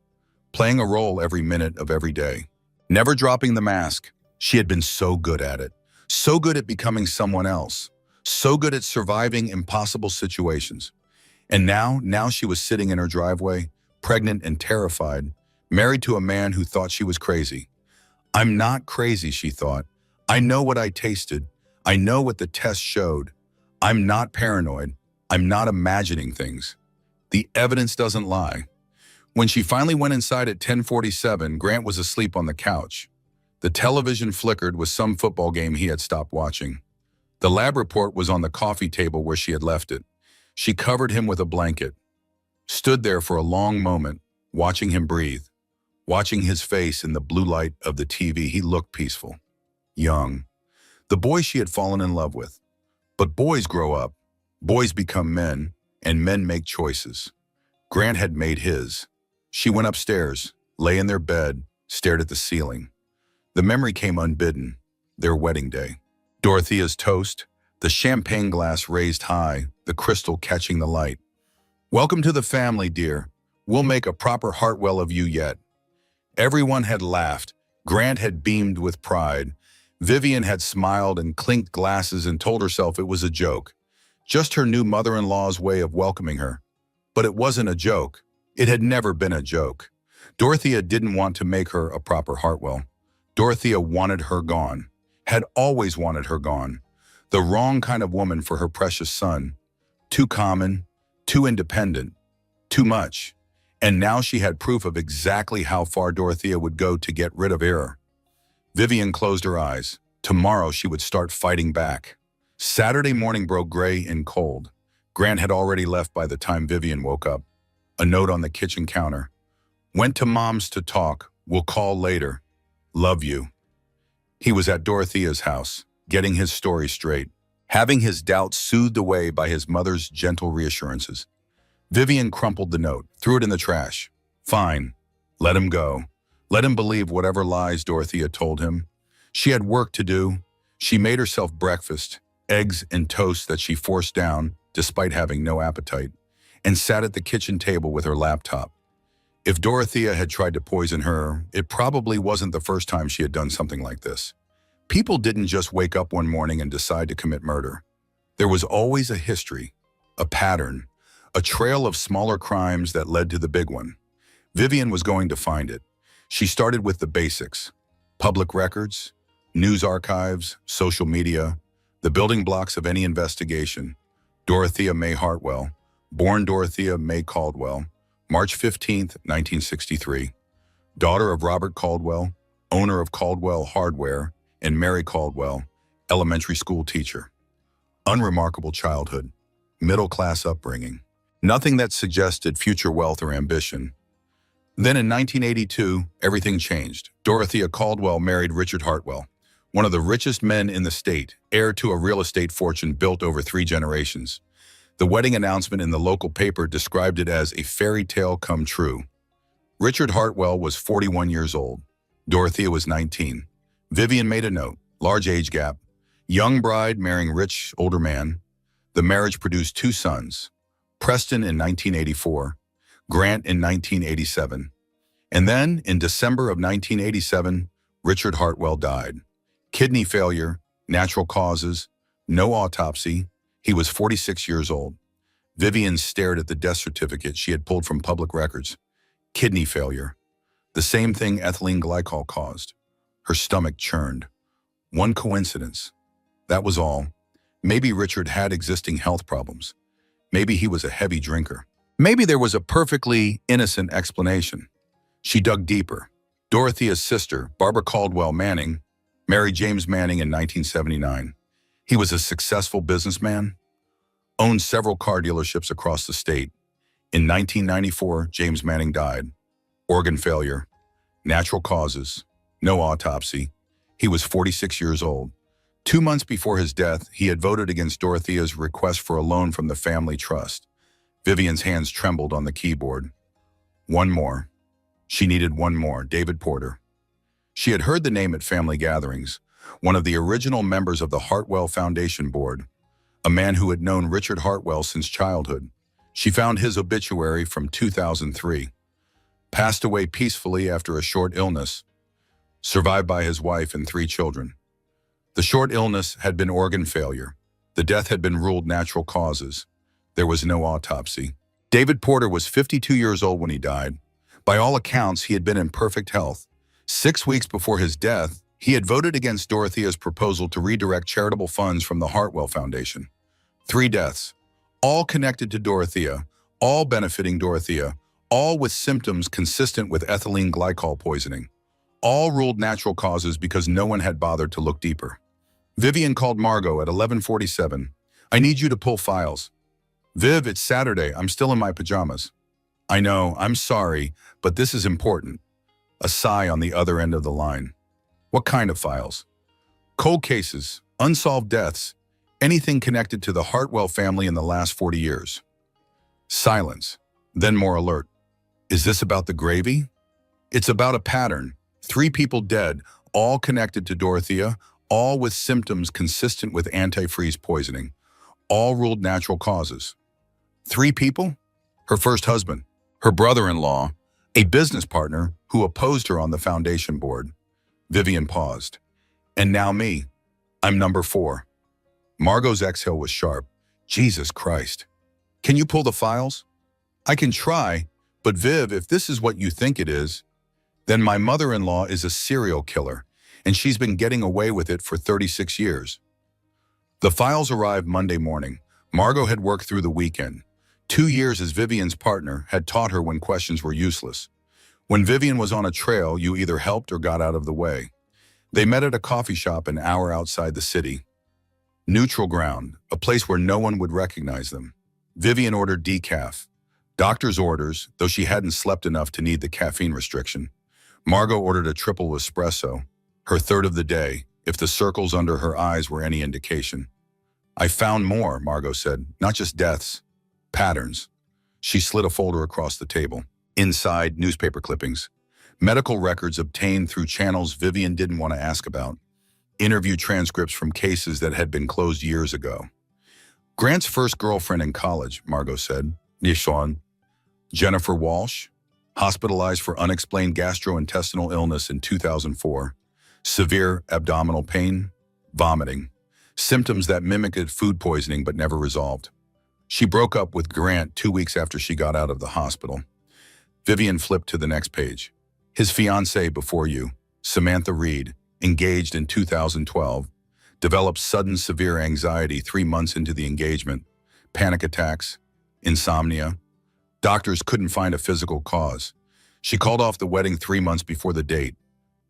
playing a role every minute of every day. Never dropping the mask, she had been so good at it, so good at becoming someone else, so good at surviving impossible situations. And now she was sitting in her driveway, pregnant and terrified, married to a man who thought she was crazy. "I'm not crazy," she thought. "I know what I tasted. I know what the test showed. I'm not paranoid. I'm not imagining things. The evidence doesn't lie." When she finally went inside at 10:47, Grant was asleep on the couch. The television flickered with some football game he had stopped watching. The lab report was on the coffee table where she had left it. She covered him with a blanket, stood there for a long moment, watching him breathe, watching his face in the blue light of the TV. He looked peaceful, young, the boy she had fallen in love with. But boys grow up, boys become men, and men make choices. Grant had made his. She went upstairs, lay in their bed, stared at the ceiling. The memory came unbidden, their wedding day. Dorothea's toast, the champagne glass raised high, the crystal catching the light. "Welcome to the family, dear. We'll make a proper Hartwell of you yet." Everyone had laughed. Grant had beamed with pride. Vivian had smiled and clinked glasses and told herself it was a joke. Just her new mother-in-law's way of welcoming her. But it wasn't a joke. It had never been a joke. Dorothea didn't want to make her a proper Hartwell. Dorothea wanted her gone. Had always wanted her gone. The wrong kind of woman for her precious son. Too common, too independent, too much. And now she had proof of exactly how far Dorothea would go to get rid of her. Vivian closed her eyes. Tomorrow she would start fighting back. Saturday morning broke gray and cold. Grant had already left by the time Vivian woke up. A note on the kitchen counter. "Went to Mom's to talk. Will call later. Love you." He was at Dorothea's house, getting his story straight, having his doubts soothed away by his mother's gentle reassurances. Vivian crumpled the note, threw it in the trash. Fine. Let him go. Let him believe whatever lies Dorothea told him. She had work to do. She made herself breakfast, eggs and toast that she forced down, despite having no appetite, and sat at the kitchen table with her laptop. If Dorothea had tried to poison her, it probably wasn't the first time she had done something like this. People didn't just wake up one morning and decide to commit murder. There was always a history, a pattern, a trail of smaller crimes that led to the big one. Vivian was going to find it. She started with the basics: public records, news archives, social media, the building blocks of any investigation. Dorothea May Hartwell, born Dorothea May Caldwell, March 15, 1963, daughter of Robert Caldwell, owner of Caldwell Hardware, and Mary Caldwell, elementary school teacher. Unremarkable childhood, middle-class upbringing, nothing that suggested future wealth or ambition. Then in 1982, everything changed. Dorothea Caldwell married Richard Hartwell, one of the richest men in the state, heir to a real estate fortune built over 3 generations. The wedding announcement in the local paper described it as a fairy tale come true. Richard Hartwell was 41 years old. Dorothea was 19. Vivian made a note, large age gap. Young bride marrying rich, older man. The marriage produced 2 sons, Preston in 1984, Grant in 1987. And then, in December of 1987, Richard Hartwell died. Kidney failure, natural causes, no autopsy. He was 46 years old. Vivian stared at the death certificate she had pulled from public records. Kidney failure. The same thing ethylene glycol caused. Her stomach churned. One coincidence. That was all. Maybe Richard had existing health problems. Maybe he was a heavy drinker. Maybe there was a perfectly innocent explanation. She dug deeper. Dorothea's sister, Barbara Caldwell Manning, married James Manning in 1979. He was a successful businessman, owned several car dealerships across the state. In 1994, James Manning died. Organ failure, natural causes, no autopsy. He was 46 years old. 2 months before his death, he had voted against Dorothea's request for a loan from the family trust. Vivian's hands trembled on the keyboard. One more. She needed one more, David Porter. She had heard the name at family gatherings, one of the original members of the Hartwell Foundation Board, a man who had known Richard Hartwell since childhood. She found his obituary from 2003. Passed away peacefully after a short illness, survived by his wife and 3 children. The short illness had been organ failure. The death had been ruled natural causes. There was no autopsy. David Porter was 52 years old when he died. By all accounts, he had been in perfect health. 6 weeks before his death, he had voted against Dorothea's proposal to redirect charitable funds from the Hartwell Foundation. 3 deaths, all connected to Dorothea, all benefiting Dorothea, all with symptoms consistent with ethylene glycol poisoning. All ruled natural causes because no one had bothered to look deeper. Vivian called Margot at 11:47. I need you to pull files. Viv, it's Saturday. I'm still in my pajamas. I know, I'm sorry, but this is important. A sigh on the other end of the line. What kind of files? Cold cases, unsolved deaths, anything connected to the Hartwell family in the last 40 years. Silence, then more alert. Is this about the gravy? It's about a pattern. 3 people dead, all connected to Dorothea, all with symptoms consistent with antifreeze poisoning, all ruled natural causes. 3 people? Her first husband, her brother-in-law, a business partner who opposed her on the foundation board. Vivian paused. And now me. I'm number 4. Margot's exhale was sharp. Jesus Christ. Can you pull the files? I can try, but Viv, if this is what you think it is, then my mother-in-law is a serial killer, and she's been getting away with it for 36 years. The files arrived Monday morning. Margot had worked through the weekend. 2 years as Vivian's partner had taught her when questions were useless. When Vivian was on a trail, you either helped or got out of the way. They met at a coffee shop an hour outside the city. Neutral ground, a place where no one would recognize them. Vivian ordered decaf. Doctor's orders, though she hadn't slept enough to need the caffeine restriction. Margot ordered a triple espresso, her third of the day, if the circles under her eyes were any indication. I found more, Margot said, not just deaths, patterns. She slid a folder across the table. Inside, newspaper clippings. Medical records obtained through channels Vivian didn't want to ask about. Interview transcripts from cases that had been closed years ago. Grant's first girlfriend in college, Margot said. Nishon. Jennifer Walsh, hospitalized for unexplained gastrointestinal illness in 2004. Severe abdominal pain, vomiting. Symptoms that mimicked food poisoning but never resolved. She broke up with Grant 2 weeks after she got out of the hospital. Vivian flipped to the next page. His fiancée before you, Samantha Reed, engaged in 2012, developed sudden severe anxiety 3 months into the engagement, panic attacks, insomnia. Doctors couldn't find a physical cause. She called off the wedding 3 months before the date,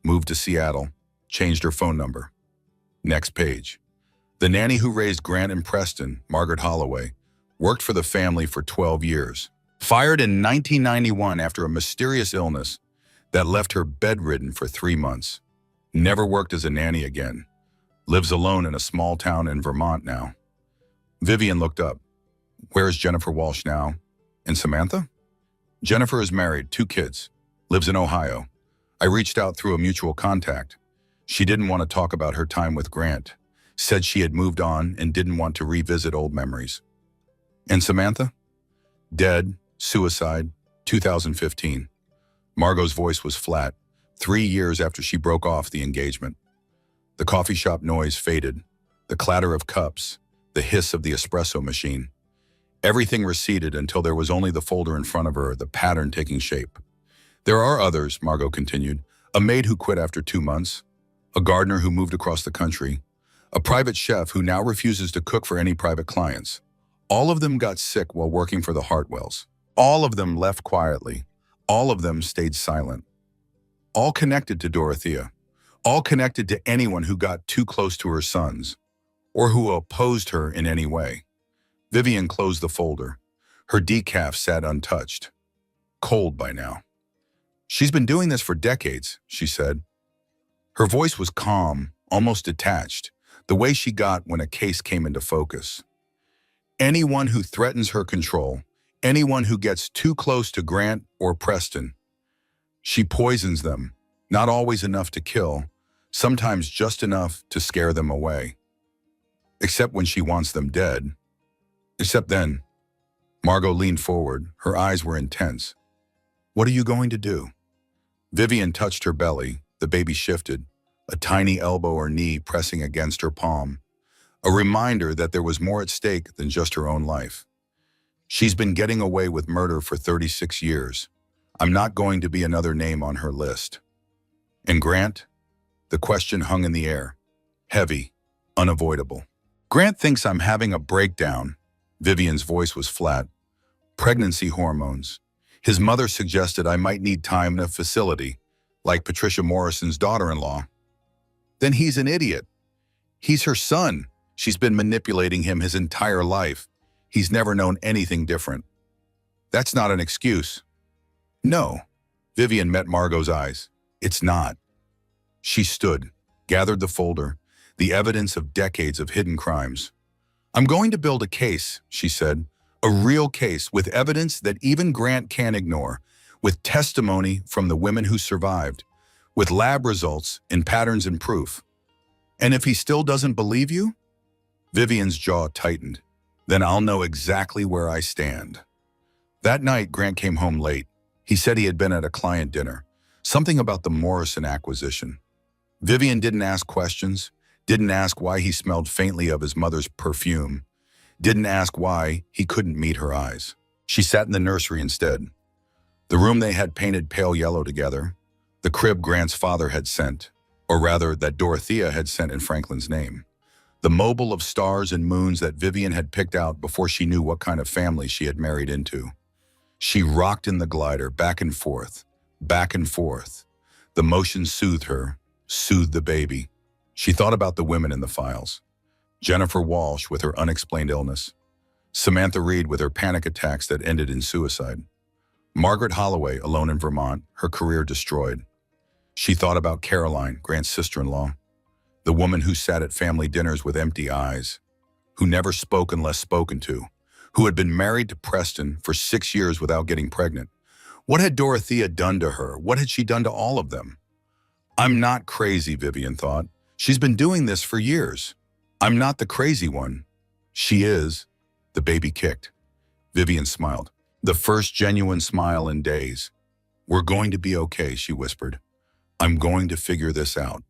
moved to Seattle, changed her phone number. Next page. The nanny who raised Grant and Preston, Margaret Holloway, worked for the family for 12 years. Fired in 1991 after a mysterious illness that left her bedridden for 3 months. Never worked as a nanny again. Lives alone in a small town in Vermont now. Vivian looked up. Where is Jennifer Walsh now? And Samantha? Jennifer is married, 2 kids, lives in Ohio. I reached out through a mutual contact. She didn't want to talk about her time with Grant, said she had moved on and didn't want to revisit old memories. And Samantha? Dead, suicide, 2015. Margot's voice was flat, 3 years after she broke off the engagement. The coffee shop noise faded, the clatter of cups, the hiss of the espresso machine. Everything receded until there was only the folder in front of her, the pattern taking shape. There are others, Margot continued. A maid who quit after 2 months, a gardener who moved across the country, a private chef who now refuses to cook for any private clients. All of them got sick while working for the Hartwells. All of them left quietly. All of them stayed silent. All connected to Dorothea. All connected to anyone who got too close to her sons or who opposed her in any way. Vivian closed the folder. Her decaf sat untouched, cold by now. "She's been doing this for decades," she said. Her voice was calm, almost detached, the way she got when a case came into focus. "Anyone who threatens her control, anyone who gets too close to Grant or Preston, she poisons them, not always enough to kill, sometimes just enough to scare them away. Except when she wants them dead. Except then." Margot leaned forward. Her eyes were intense. "What are you going to do?" Vivian touched her belly. The baby shifted, a tiny elbow or knee pressing against her palm, a reminder that there was more at stake than just her own life. "She's been getting away with murder for 36 years. I'm not going to be another name on her list." "And Grant?" The question hung in the air, heavy, unavoidable. "Grant thinks I'm having a breakdown." Vivian's voice was flat. "Pregnancy hormones. His mother suggested I might need time in a facility, like Patricia Morrison's daughter-in-law." "Then he's an idiot. He's her son. She's been manipulating him his entire life. He's never known anything different." "That's not an excuse." "No." Vivian met Margot's eyes. "It's not." She stood, gathered the folder, the evidence of decades of hidden crimes. "I'm going to build a case," she said, "a real case with evidence that even Grant can't ignore, with testimony from the women who survived, with lab results and patterns and proof. And if he still doesn't believe you?" Vivian's jaw tightened. "Then I'll know exactly where I stand." That night, Grant came home late. He said he had been at a client dinner, something about the Morrison acquisition. Vivian didn't ask questions, didn't ask why he smelled faintly of his mother's perfume, didn't ask why he couldn't meet her eyes. She sat in the nursery instead. The room they had painted pale yellow together, the crib Grant's father had sent, or rather that Dorothea had sent in Franklin's name, the mobile of stars and moons that Vivian had picked out before she knew what kind of family she had married into. She rocked in the glider, back and forth, back and forth. The motion soothed her, soothed the baby. She thought about the women in the files. Jennifer Walsh with her unexplained illness. Samantha Reed with her panic attacks that ended in suicide. Margaret Holloway, alone in Vermont, her career destroyed. She thought about Caroline, Grant's sister-in-law, the woman who sat at family dinners with empty eyes, who never spoke unless spoken to, who had been married to Preston for 6 years without getting pregnant. What had Dorothea done to her? What had she done to all of them? "I'm not crazy," Vivian thought. "She's been doing this for years. I'm not the crazy one." "She is." The baby kicked. Vivian smiled. The first genuine smile in days. "We're going to be okay," she whispered. "I'm going to figure this out.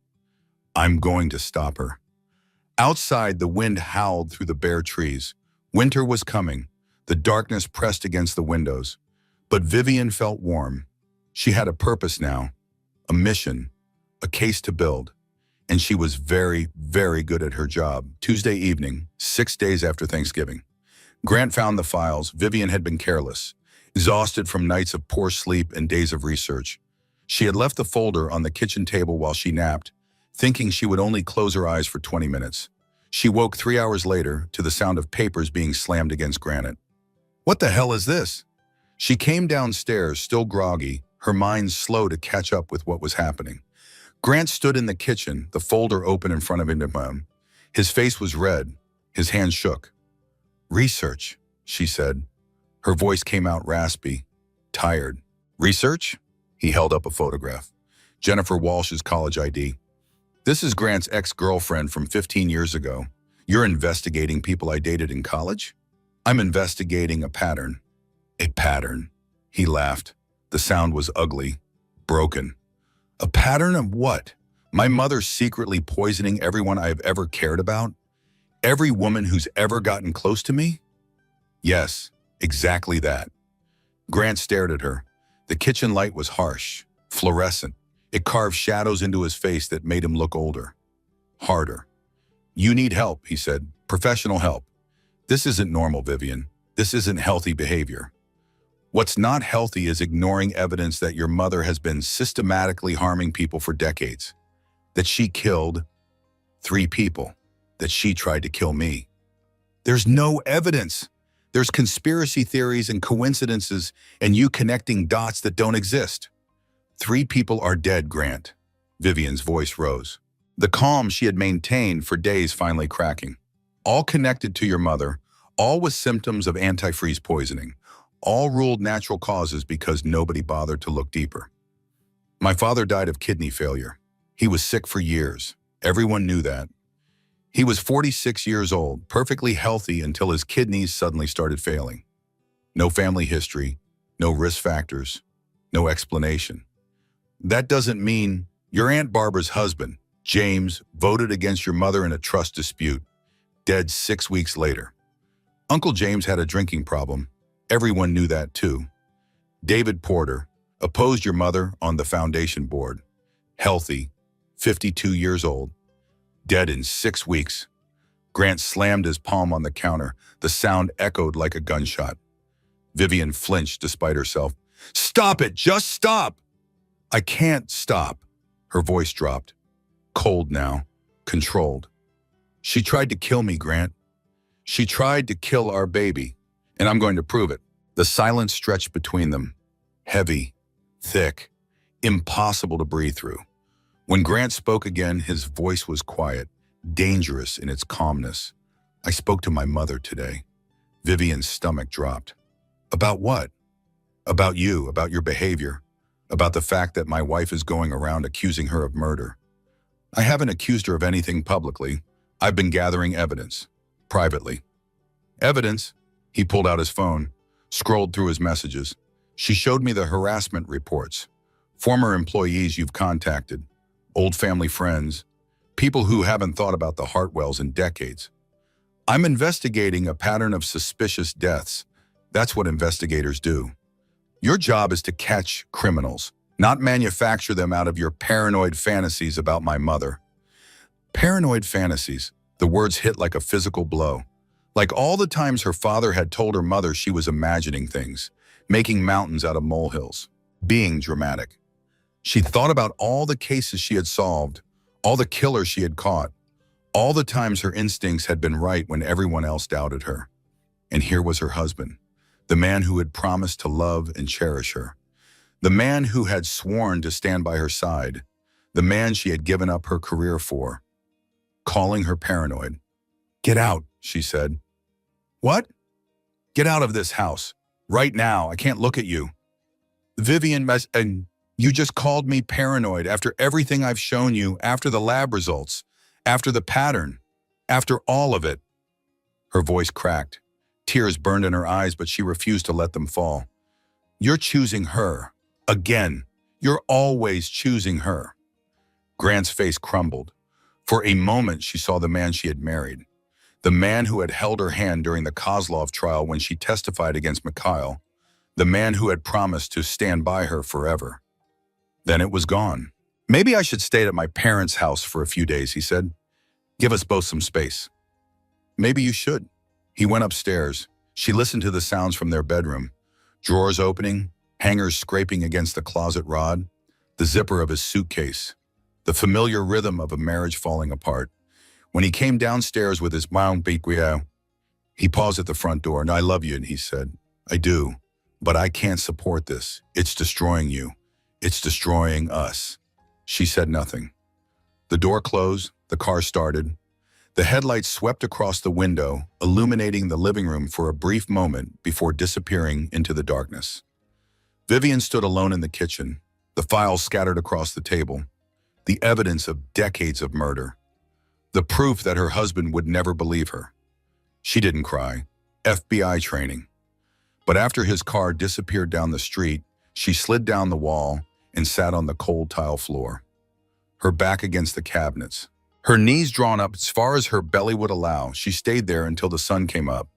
I'm going to stop her." Outside, the wind howled through the bare trees. Winter was coming. The darkness pressed against the windows. But Vivian felt warm. She had a purpose now, a mission, a case to build. And she was very, very good at her job. Tuesday evening, 6 days after Thanksgiving. Grant found the files. Vivian had been careless, exhausted from nights of poor sleep and days of research. She had left the folder on the kitchen table while she napped, thinking she would only close her eyes for 20 minutes. She woke 3 hours later to the sound of papers being slammed against granite. "What the hell is this?" She came downstairs, still groggy, her mind slow to catch up with what was happening. Grant stood in the kitchen, the folder open in front of him. His face was red, his hands shook. "Research," she said. Her voice came out raspy, tired. "Research?" He held up a photograph. Jennifer Walsh's college ID. "This is Grant's ex-girlfriend from 15 years ago. You're investigating people I dated in college?" "I'm investigating a pattern." "A pattern," he laughed. The sound was ugly, broken. "A pattern of what? My mother secretly poisoning everyone I've ever cared about? Every woman who's ever gotten close to me?" "Yes, exactly that." Grant stared at her. The kitchen light was harsh, fluorescent. It carved shadows into his face that made him look older, harder. You need help, he said. Professional help. This isn't normal, Vivian. This isn't healthy behavior. What's not healthy is ignoring evidence that your mother has been systematically harming people for decades. That she killed 3 people. That she tried to kill me. There's no evidence. There's conspiracy theories and coincidences and you connecting dots that don't exist. 3 people are dead, Grant. Vivian's voice rose. The calm she had maintained for days finally cracking. All connected to your mother, all with symptoms of antifreeze poisoning, all ruled natural causes because nobody bothered to look deeper. My father died of kidney failure. He was sick for years. Everyone knew that. He was 46 years old, perfectly healthy until his kidneys suddenly started failing. No family history, no risk factors, no explanation. That doesn't mean your Aunt Barbara's husband, James, voted against your mother in a trust dispute, dead 6 weeks later. Uncle James had a drinking problem. Everyone knew that too. David Porter opposed your mother on the foundation board, healthy, 52 years old, dead in 6 weeks. Grant slammed his palm on the counter. The sound echoed like a gunshot. Vivian flinched despite herself. Stop it! Just stop! I can't stop. Her voice dropped. Cold now, controlled. She tried to kill me, Grant. She tried to kill our baby, and I'm going to prove it. The silence stretched between them, heavy, thick, impossible to breathe through. When Grant spoke again, his voice was quiet, dangerous in its calmness. I spoke to my mother today. Vivian's stomach dropped. About what? About you, about your behavior, about the fact that my wife is going around accusing her of murder. I haven't accused her of anything publicly. I've been gathering evidence, privately. Evidence? He pulled out his phone, scrolled through his messages. She showed me the harassment reports, former employees you've contacted, old family friends, people who haven't thought about the Hartwells in decades. I'm investigating a pattern of suspicious deaths. That's what investigators do. Your job is to catch criminals, not manufacture them out of your paranoid fantasies about my mother. Paranoid fantasies, the words hit like a physical blow. Like all the times her father had told her mother she was imagining things, making mountains out of molehills, being dramatic. She thought about all the cases she had solved, all the killers she had caught, all the times her instincts had been right when everyone else doubted her. And here was her husband, the man who had promised to love and cherish her, the man who had sworn to stand by her side, the man she had given up her career for, calling her paranoid. Get out, she said. What? Get out of this house. Right now, I can't look at you. Vivian, and you just called me paranoid after everything I've shown you, after the lab results, after the pattern, after all of it. Her voice cracked. Tears burned in her eyes, but she refused to let them fall. You're choosing her. Again. You're always choosing her. Grant's face crumbled. For a moment, she saw the man she had married. The man who had held her hand during the Kozlov trial when she testified against Mikhail. The man who had promised to stand by her forever. Then it was gone. Maybe I should stay at my parents' house for a few days, he said. Give us both some space. Maybe you should. He went upstairs. She listened to the sounds from their bedroom. Drawers opening, hangers scraping against the closet rod, the zipper of his suitcase, the familiar rhythm of a marriage falling apart. When he came downstairs with his mount bequia, he paused at the front door. And I love you, and he said, I do, but I can't support this. It's destroying you. It's destroying us. She said nothing. The door closed, the car started. The headlights swept across the window, illuminating the living room for a brief moment before disappearing into the darkness. Vivian stood alone in the kitchen, the files scattered across the table, the evidence of decades of murder, the proof that her husband would never believe her. She didn't cry. FBI training. But after his car disappeared down the street, she slid down the wall and sat on the cold tile floor, her back against the cabinets. Her knees drawn up as far as her belly would allow, she stayed there until the sun came up.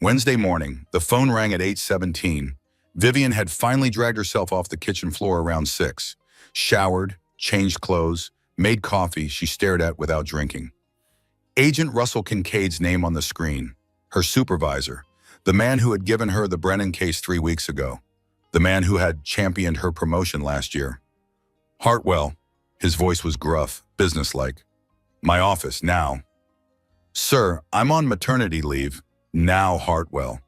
Wednesday morning, the phone rang at 8:17. Vivian had finally dragged herself off the kitchen floor around 6. Showered, changed clothes, made coffee she stared at without drinking. Agent Russell Kincaid's name on the screen, her supervisor, the man who had given her the Brennan case 3 weeks ago, the man who had championed her promotion last year. Hartwell, his voice was gruff, businesslike. My office, now. Sir, I'm on maternity leave. Now, Hartwell.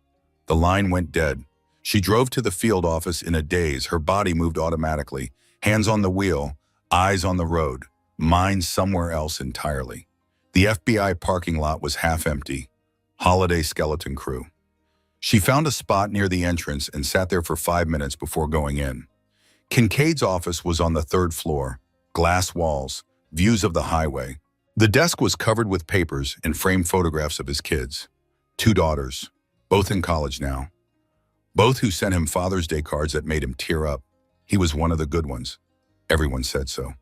The line went dead. She drove to the field office in a daze. Her body moved automatically, hands on the wheel, eyes on the road, mind somewhere else entirely. The FBI parking lot was half empty. Holiday skeleton crew. She found a spot near the entrance and sat there for 5 minutes before going in. Kincaid's office was on the 3rd floor, glass walls, views of the highway. The desk was covered with papers and framed photographs of his kids. 2 daughters, both in college now. Both who sent him Father's Day cards that made him tear up. He was one of the good ones. Everyone said so.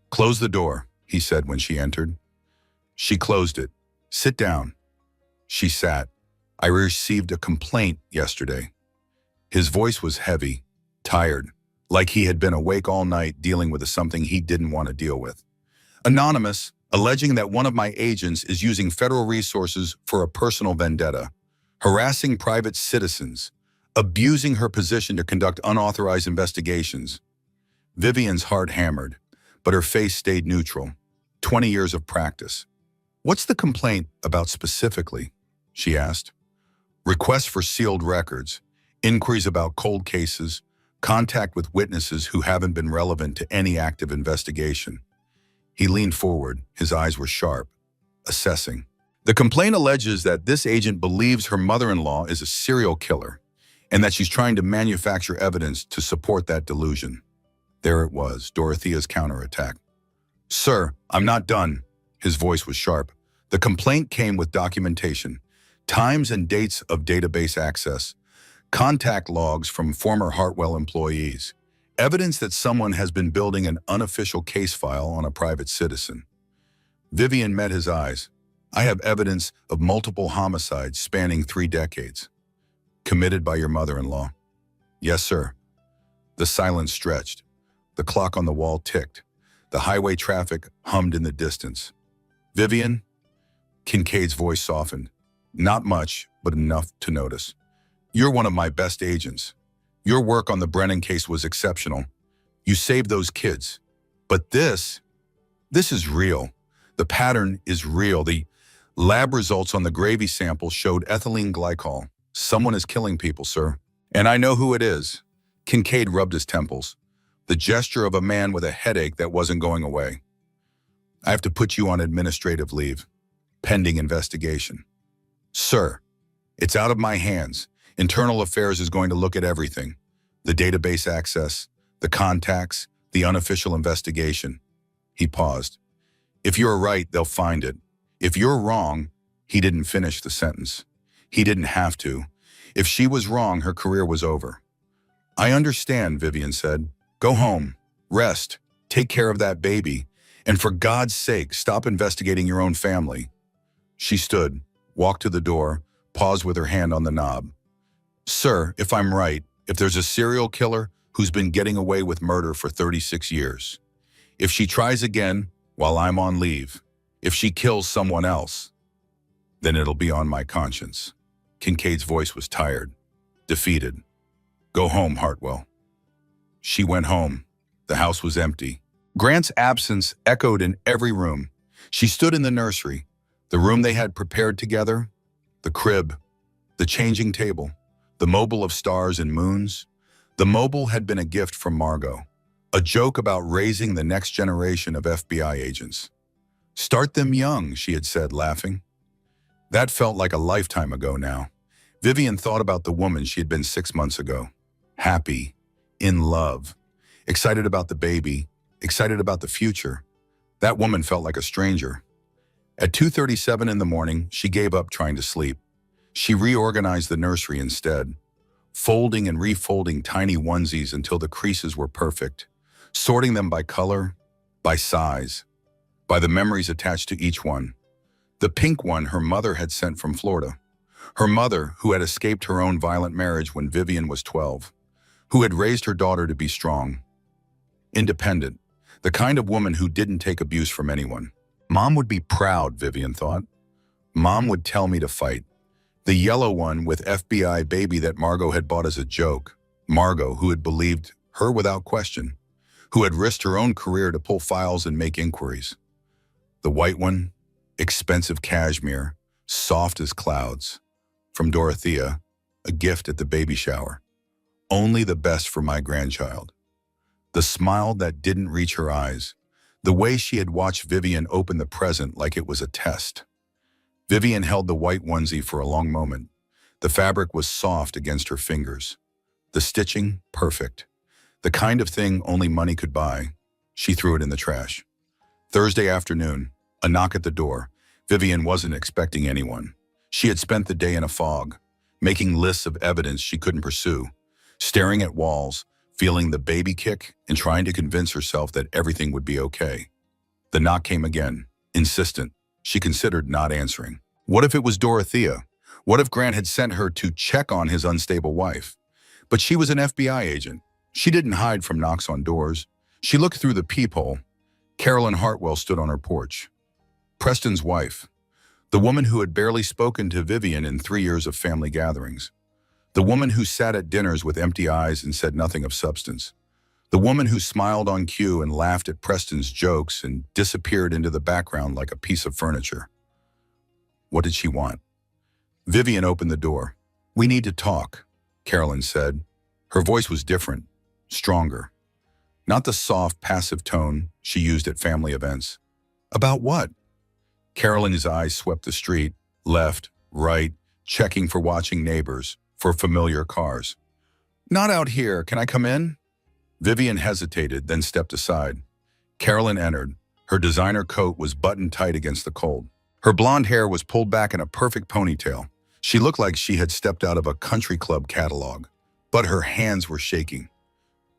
Close the door, he said when she entered. She closed it. Sit down. She sat. I received a complaint yesterday. His voice was heavy, tired, like he had been awake all night dealing with something he didn't want to deal with. Anonymous, alleging that one of my agents is using federal resources for a personal vendetta, harassing private citizens, abusing her position to conduct unauthorized investigations. Vivian's heart hammered, but her face stayed neutral. 20 years of practice. What's the complaint about specifically? She asked. Requests for sealed records, inquiries about cold cases, contact with witnesses who haven't been relevant to any active investigation. He leaned forward, his eyes were sharp, assessing. The complaint alleges that this agent believes her mother-in-law is a serial killer and that she's trying to manufacture evidence to support that delusion. There it was, Dorothea's counterattack. Sir, I'm not done. His voice was sharp. The complaint came with documentation, times and dates of database access, contact logs from former Hartwell employees, evidence that someone has been building an unofficial case file on a private citizen. Vivian met his eyes. I have evidence of multiple homicides spanning 3 decades. Committed by your mother-in-law. Yes, sir. The silence stretched. The clock on the wall ticked. The highway traffic hummed in the distance. Vivian? Kincaid's voice softened. Not much, but enough to notice. You're one of my best agents. Your work on the Brennan case was exceptional. You saved those kids. But this is real. The pattern is real. The lab results on the gravy sample showed ethylene glycol. Someone is killing people, sir. And I know who it is. Kincaid rubbed his temples. The gesture of a man with a headache that wasn't going away. I have to put you on administrative leave, pending investigation. Sir, it's out of my hands. Internal Affairs is going to look at everything. The database access, the contacts, the unofficial investigation. He paused. If you're right, they'll find it. If you're wrong, he didn't finish the sentence. He didn't have to. If she was wrong, her career was over. I understand, Vivian said. Go home, rest, take care of that baby, and for God's sake, stop investigating your own family. She stood, walked to the door, paused with her hand on the knob. Sir, if I'm right, if there's a serial killer who's been getting away with murder for 36 years, if she tries again while I'm on leave, if she kills someone else, then it'll be on my conscience. Kincaid's voice was tired, defeated. Go home, Hartwell. She went home. The house was empty. Grant's absence echoed in every room. She stood in the nursery, the room they had prepared together, the crib, the changing table, the mobile of stars and moons. The mobile had been a gift from Margot, a joke about raising the next generation of FBI agents. Start them young, she had said, laughing. That felt like a lifetime ago now. Vivian thought about the woman she had been 6 months ago. Happy, in love, excited about the baby, excited about the future. That woman felt like a stranger. At 2:37 in the morning, she gave up trying to sleep. She reorganized the nursery instead, folding and refolding tiny onesies until the creases were perfect, sorting them by color, by size, by the memories attached to each one. The pink one her mother had sent from Florida. Her mother, who had escaped her own violent marriage when Vivian was 12, who had raised her daughter to be strong, independent, the kind of woman who didn't take abuse from anyone. Mom would be proud, Vivian thought. Mom would tell me to fight. The yellow one with FBI baby that Margot had bought as a joke. Margot, who had believed her without question, who had risked her own career to pull files and make inquiries. The white one, expensive cashmere, soft as clouds. From Dorothea, a gift at the baby shower. Only the best for my grandchild. The smile that didn't reach her eyes. The way she had watched Vivian open the present like it was a test. Vivian held the white onesie for a long moment. The fabric was soft against her fingers. The stitching, perfect. The kind of thing only money could buy. She threw it in the trash. Thursday afternoon, a knock at the door. Vivian wasn't expecting anyone. She had spent the day in a fog, making lists of evidence she couldn't pursue, staring at walls, feeling the baby kick, and trying to convince herself that everything would be okay. The knock came again, insistent. She considered not answering. What if it was Dorothea? What if Grant had sent her to check on his unstable wife? But she was an FBI agent. She didn't hide from knocks on doors. She looked through the peephole. Carolyn Hartwell stood on her porch. Preston's wife. The woman who had barely spoken to Vivian in 3 years of family gatherings. The woman who sat at dinners with empty eyes and said nothing of substance. The woman who smiled on cue and laughed at Preston's jokes and disappeared into the background like a piece of furniture. What did she want? Vivian opened the door. "We need to talk," Carolyn said. Her voice was different, stronger. Not the soft, passive tone she used at family events. About what? Carolyn's eyes swept the street, left, right, checking for watching neighbors, for familiar cars. "Not out here. Can I come in?" Vivian hesitated, then stepped aside. Carolyn entered. Her designer coat was buttoned tight against the cold. Her blonde hair was pulled back in a perfect ponytail. She looked like she had stepped out of a country club catalog, but her hands were shaking.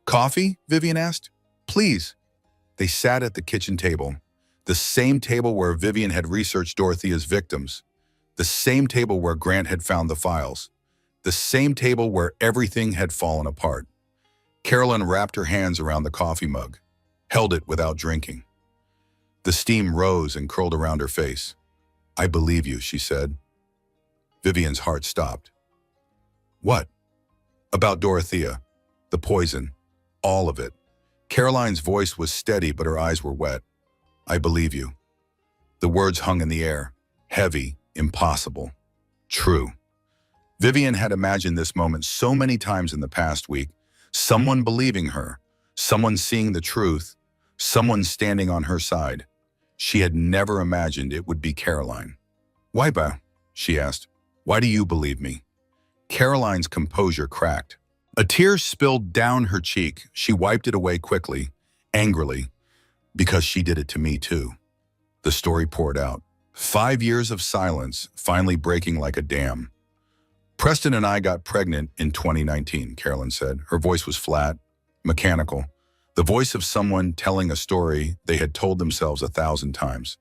"Coffee?" Vivian asked. "Please." They sat at the kitchen table, the same table where Vivian had researched Dorothea's victims, the same table where Grant had found the files, the same table where everything had fallen apart. Carolyn wrapped her hands around the coffee mug, held it without drinking. The steam rose and curled around her face. "I believe you," she said. Vivian's heart stopped. "What?" "About Dorothea, the poison, all of it." Caroline's voice was steady, but her eyes were wet. "I believe you." The words hung in the air, heavy, impossible, true. Vivian had imagined this moment so many times in the past week, someone believing her, someone seeing the truth, someone standing on her side. She had never imagined it would be Caroline. "Why, she asked. "Why do you believe me?" Caroline's composure cracked. A tear spilled down her cheek. She wiped it away quickly, angrily, because she did it to me too. The story poured out. 5 years of silence, finally breaking like a dam. "Preston and I got pregnant in 2019, Carolyn said. Her voice was flat, mechanical, the voice of someone telling a story they had told themselves 1,000 times.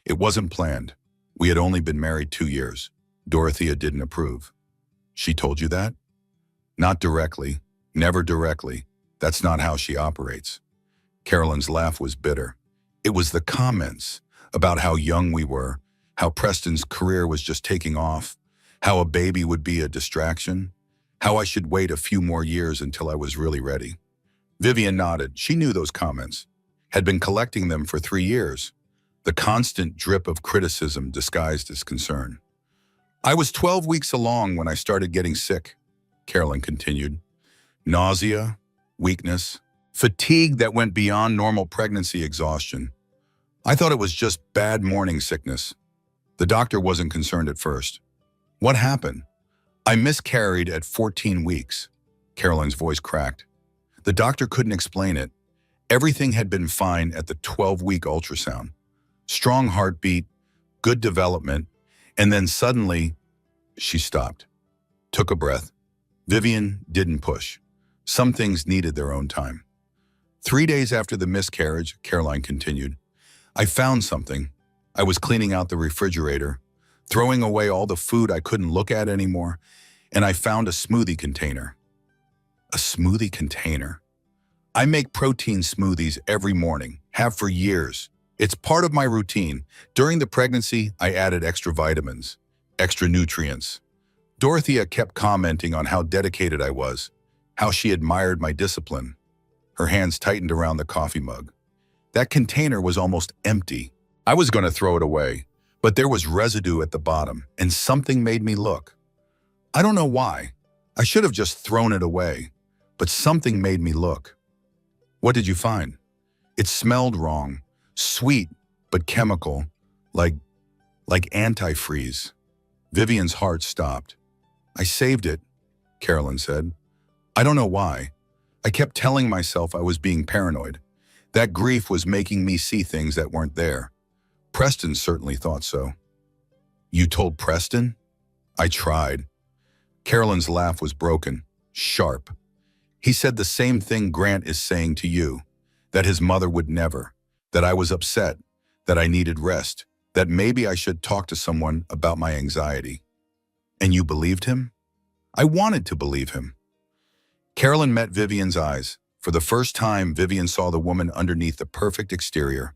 It wasn't planned. We had only been married 2 years. Dorothea didn't approve." "She told you that?" "Not directly, never directly. That's not how she operates." Carolyn's laugh was bitter. It was the comments about how young we were, how Preston's career was just taking off, how a baby would be a distraction, how I should wait a few more years until I was really ready. Vivian nodded. She knew those comments, had been collecting them for 3 years, the constant drip of criticism disguised as concern. "I was 12 weeks along when I started getting sick," Carolyn continued. "Nausea, weakness, fatigue that went beyond normal pregnancy exhaustion. I thought it was just bad morning sickness. The doctor wasn't concerned at first. What happened? I miscarried at 14 weeks. Carolyn's voice cracked. The doctor couldn't explain it. Everything had been fine at the 12-week ultrasound. Strong heartbeat, good development, and then suddenly, she stopped, took a breath. Vivian didn't push. Some things needed their own time. 3 days after the miscarriage, Caroline continued, I found something. I was cleaning out the refrigerator, throwing away all the food I couldn't look at anymore, and I found a smoothie container. A smoothie container? I make protein smoothies every morning, have for years. It's part of my routine. During the pregnancy, I added extra vitamins, extra nutrients. Dorothea kept commenting on how dedicated I was, how she admired my discipline. Her hands tightened around the coffee mug. That container was almost empty. I was going to throw it away, but there was residue at the bottom, and something made me look. I don't know why. I should have just thrown it away, but something made me look. What did you find? It smelled wrong, sweet but chemical, like antifreeze. Vivian's heart stopped. I saved it, Carolyn said. I don't know why. I kept telling myself I was being paranoid. That grief was making me see things that weren't there. Preston certainly thought so. You told Preston? I tried. Carolyn's laugh was broken, sharp. He said the same thing Grant is saying to you, that his mother would never, that I was upset, that I needed rest, that maybe I should talk to someone about my anxiety. And you believed him? I wanted to believe him. Carolyn met Vivian's eyes. For the first time, Vivian saw the woman underneath the perfect exterior,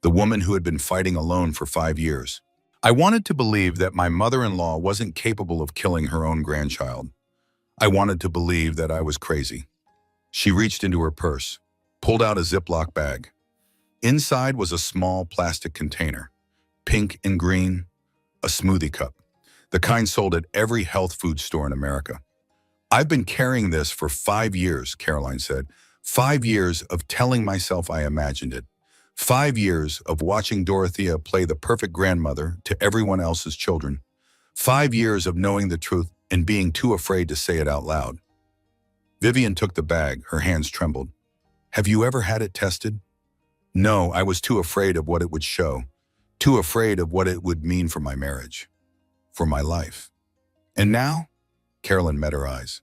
the woman who had been fighting alone for 5 years. I wanted to believe that my mother-in-law wasn't capable of killing her own grandchild. I wanted to believe that I was crazy. She reached into her purse, pulled out a Ziploc bag. Inside was a small plastic container, pink and green, a smoothie cup, the kind sold at every health food store in America. I've been carrying this for 5 years, Caroline said. 5 years of telling myself I imagined it. 5 years of watching Dorothea play the perfect grandmother to everyone else's children. 5 years of knowing the truth and being too afraid to say it out loud. Vivian took the bag, her hands trembled. Have you ever had it tested? No, I was too afraid of what it would show, too afraid of what it would mean for my marriage, for my life. And now? Carolyn met her eyes.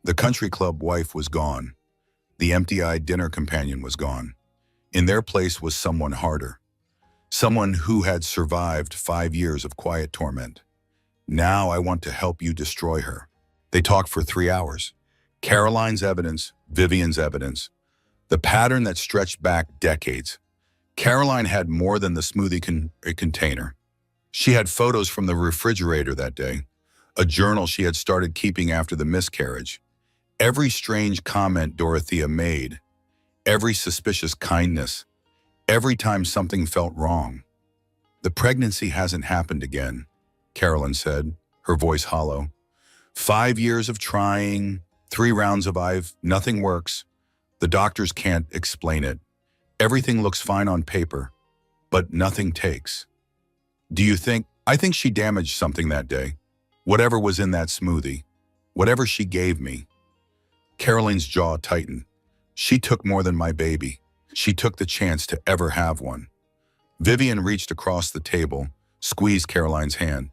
The country club wife was gone. The empty-eyed dinner companion was gone. In their place was someone harder, someone who had survived 5 years of quiet torment. Now I want to help you destroy her. They talked for 3 hours. Caroline's evidence, Vivian's evidence, the pattern that stretched back decades. Caroline had more than the smoothie container. She had photos from the refrigerator that day, a journal she had started keeping after the miscarriage. Every strange comment Dorothea made, every suspicious kindness, every time something felt wrong. The pregnancy hasn't happened again, Carolyn said, her voice hollow. 5 years of trying, 3 rounds of IV, nothing works. The doctors can't explain it. Everything looks fine on paper, but nothing takes. Do you think? I think she damaged something that day. Whatever was in that smoothie, whatever she gave me. Caroline's jaw tightened. She took more than my baby. She took the chance to ever have one. Vivian reached across the table, squeezed Caroline's hand.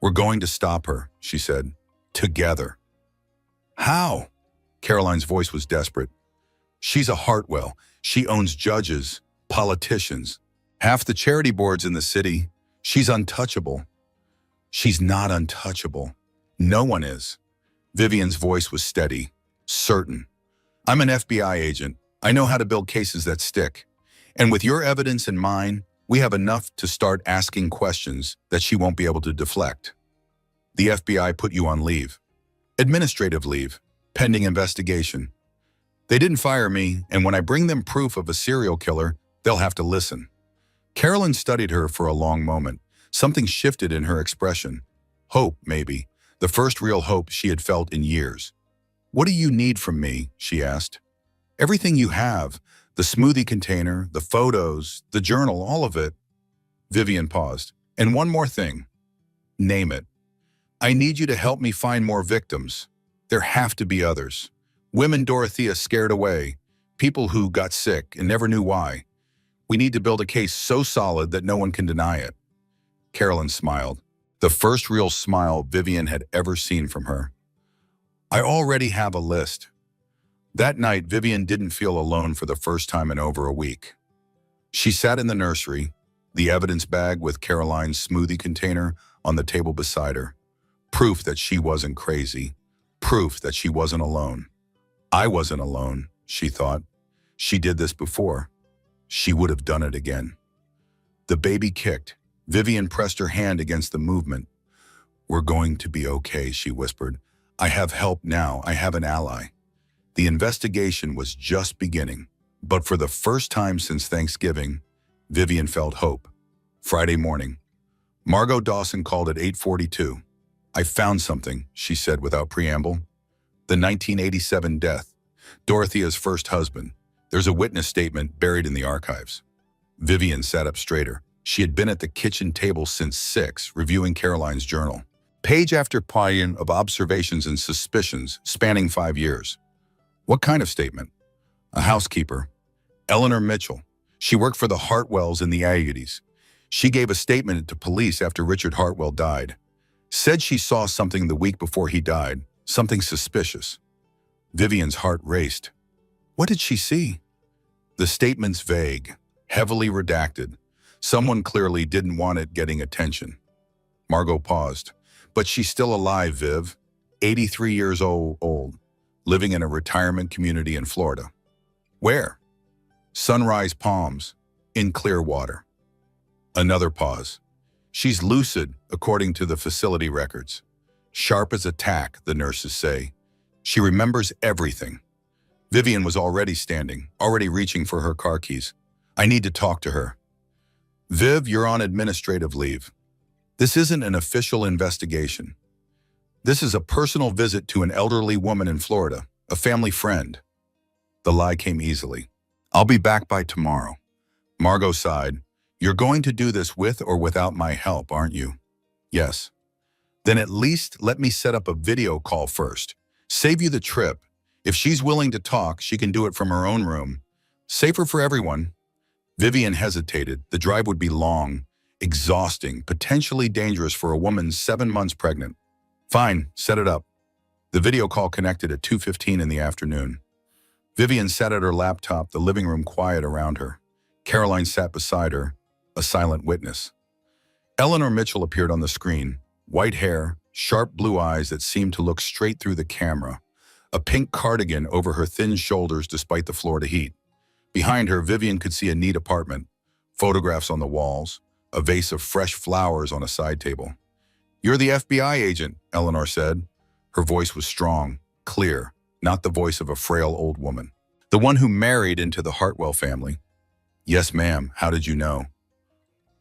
We're going to stop her, she said. Together. How? Caroline's voice was desperate. She's a Hartwell. She owns judges, politicians, half the charity boards in the city. She's untouchable. She's not untouchable. No one is. Vivian's voice was steady, certain. I'm an FBI agent. I know how to build cases that stick. And with your evidence and mine, we have enough to start asking questions that she won't be able to deflect. The FBI put you on leave. Administrative leave, pending investigation. They didn't fire me, and when I bring them proof of a serial killer, they'll have to listen. Carolyn studied her for a long moment. Something shifted in her expression. Hope, maybe. The first real hope she had felt in years. What do you need from me? She asked. Everything you have. The smoothie container, the photos, the journal, all of it. Vivian paused. And one more thing. Name it. I need you to help me find more victims. There have to be others. Women Dorothea scared away. People who got sick and never knew why. We need to build a case so solid that no one can deny it. Carolyn smiled. The first real smile Vivian had ever seen from her. I already have a list. That night, Vivian didn't feel alone for the first time in over a week. She sat in the nursery, the evidence bag with Caroline's smoothie container on the table beside her. Proof that she wasn't crazy. Proof that she wasn't alone. I wasn't alone, she thought. She did this before. She would have done it again. The baby kicked. Vivian pressed her hand against the movement. "We're going to be okay," she whispered. "I have help now. I have an ally." The investigation was just beginning, but for the first time since Thanksgiving, Vivian felt hope. Friday morning. Margot Dawson called at 8:42. "I found something," she said without preamble. "The 1987 death. Dorothea's first husband. There's a witness statement buried in the archives." Vivian sat up straighter. She had been at the kitchen table since 6, reviewing Caroline's journal. Page after page of observations and suspicions spanning 5 years. What kind of statement? A housekeeper. Eleanor Mitchell. She worked for the Hartwells in the Agens. She gave a statement to police after Richard Hartwell died. Said she saw something the week before he died, something suspicious. Vivian's heart raced. What did she see? The statement's vague, heavily redacted. Someone clearly didn't want it getting attention. Margot paused. But she's still alive, Viv. 83 years old, living in a retirement community in Florida. Where? Sunrise Palms, in Clearwater. Another pause. She's lucid, according to the facility records. Sharp as a tack, the nurses say. She remembers everything. Vivian was already standing, already reaching for her car keys. I need to talk to her. Viv, you're on administrative leave. This isn't an official investigation. This is a personal visit to an elderly woman in Florida, a family friend. The lie came easily. I'll be back by tomorrow. Margot sighed. You're going to do this with or without my help, aren't you? Yes. Then at least let me set up a video call first. Save you the trip. If she's willing to talk, she can do it from her own room. Safer for everyone. Vivian hesitated. The drive would be long, exhausting, potentially dangerous for a woman 7 months pregnant. Fine, set it up. The video call connected at 2:15 in the afternoon. Vivian sat at her laptop, the living room quiet around her. Caroline sat beside her, a silent witness. Eleanor Mitchell appeared on the screen, white hair, sharp blue eyes that seemed to look straight through the camera, a pink cardigan over her thin shoulders despite the Florida heat. Behind her, Vivian could see a neat apartment, photographs on the walls, a vase of fresh flowers on a side table. You're the FBI agent, Eleanor said. Her voice was strong, clear, not the voice of a frail old woman. The one who married into the Hartwell family. Yes, ma'am. How did you know?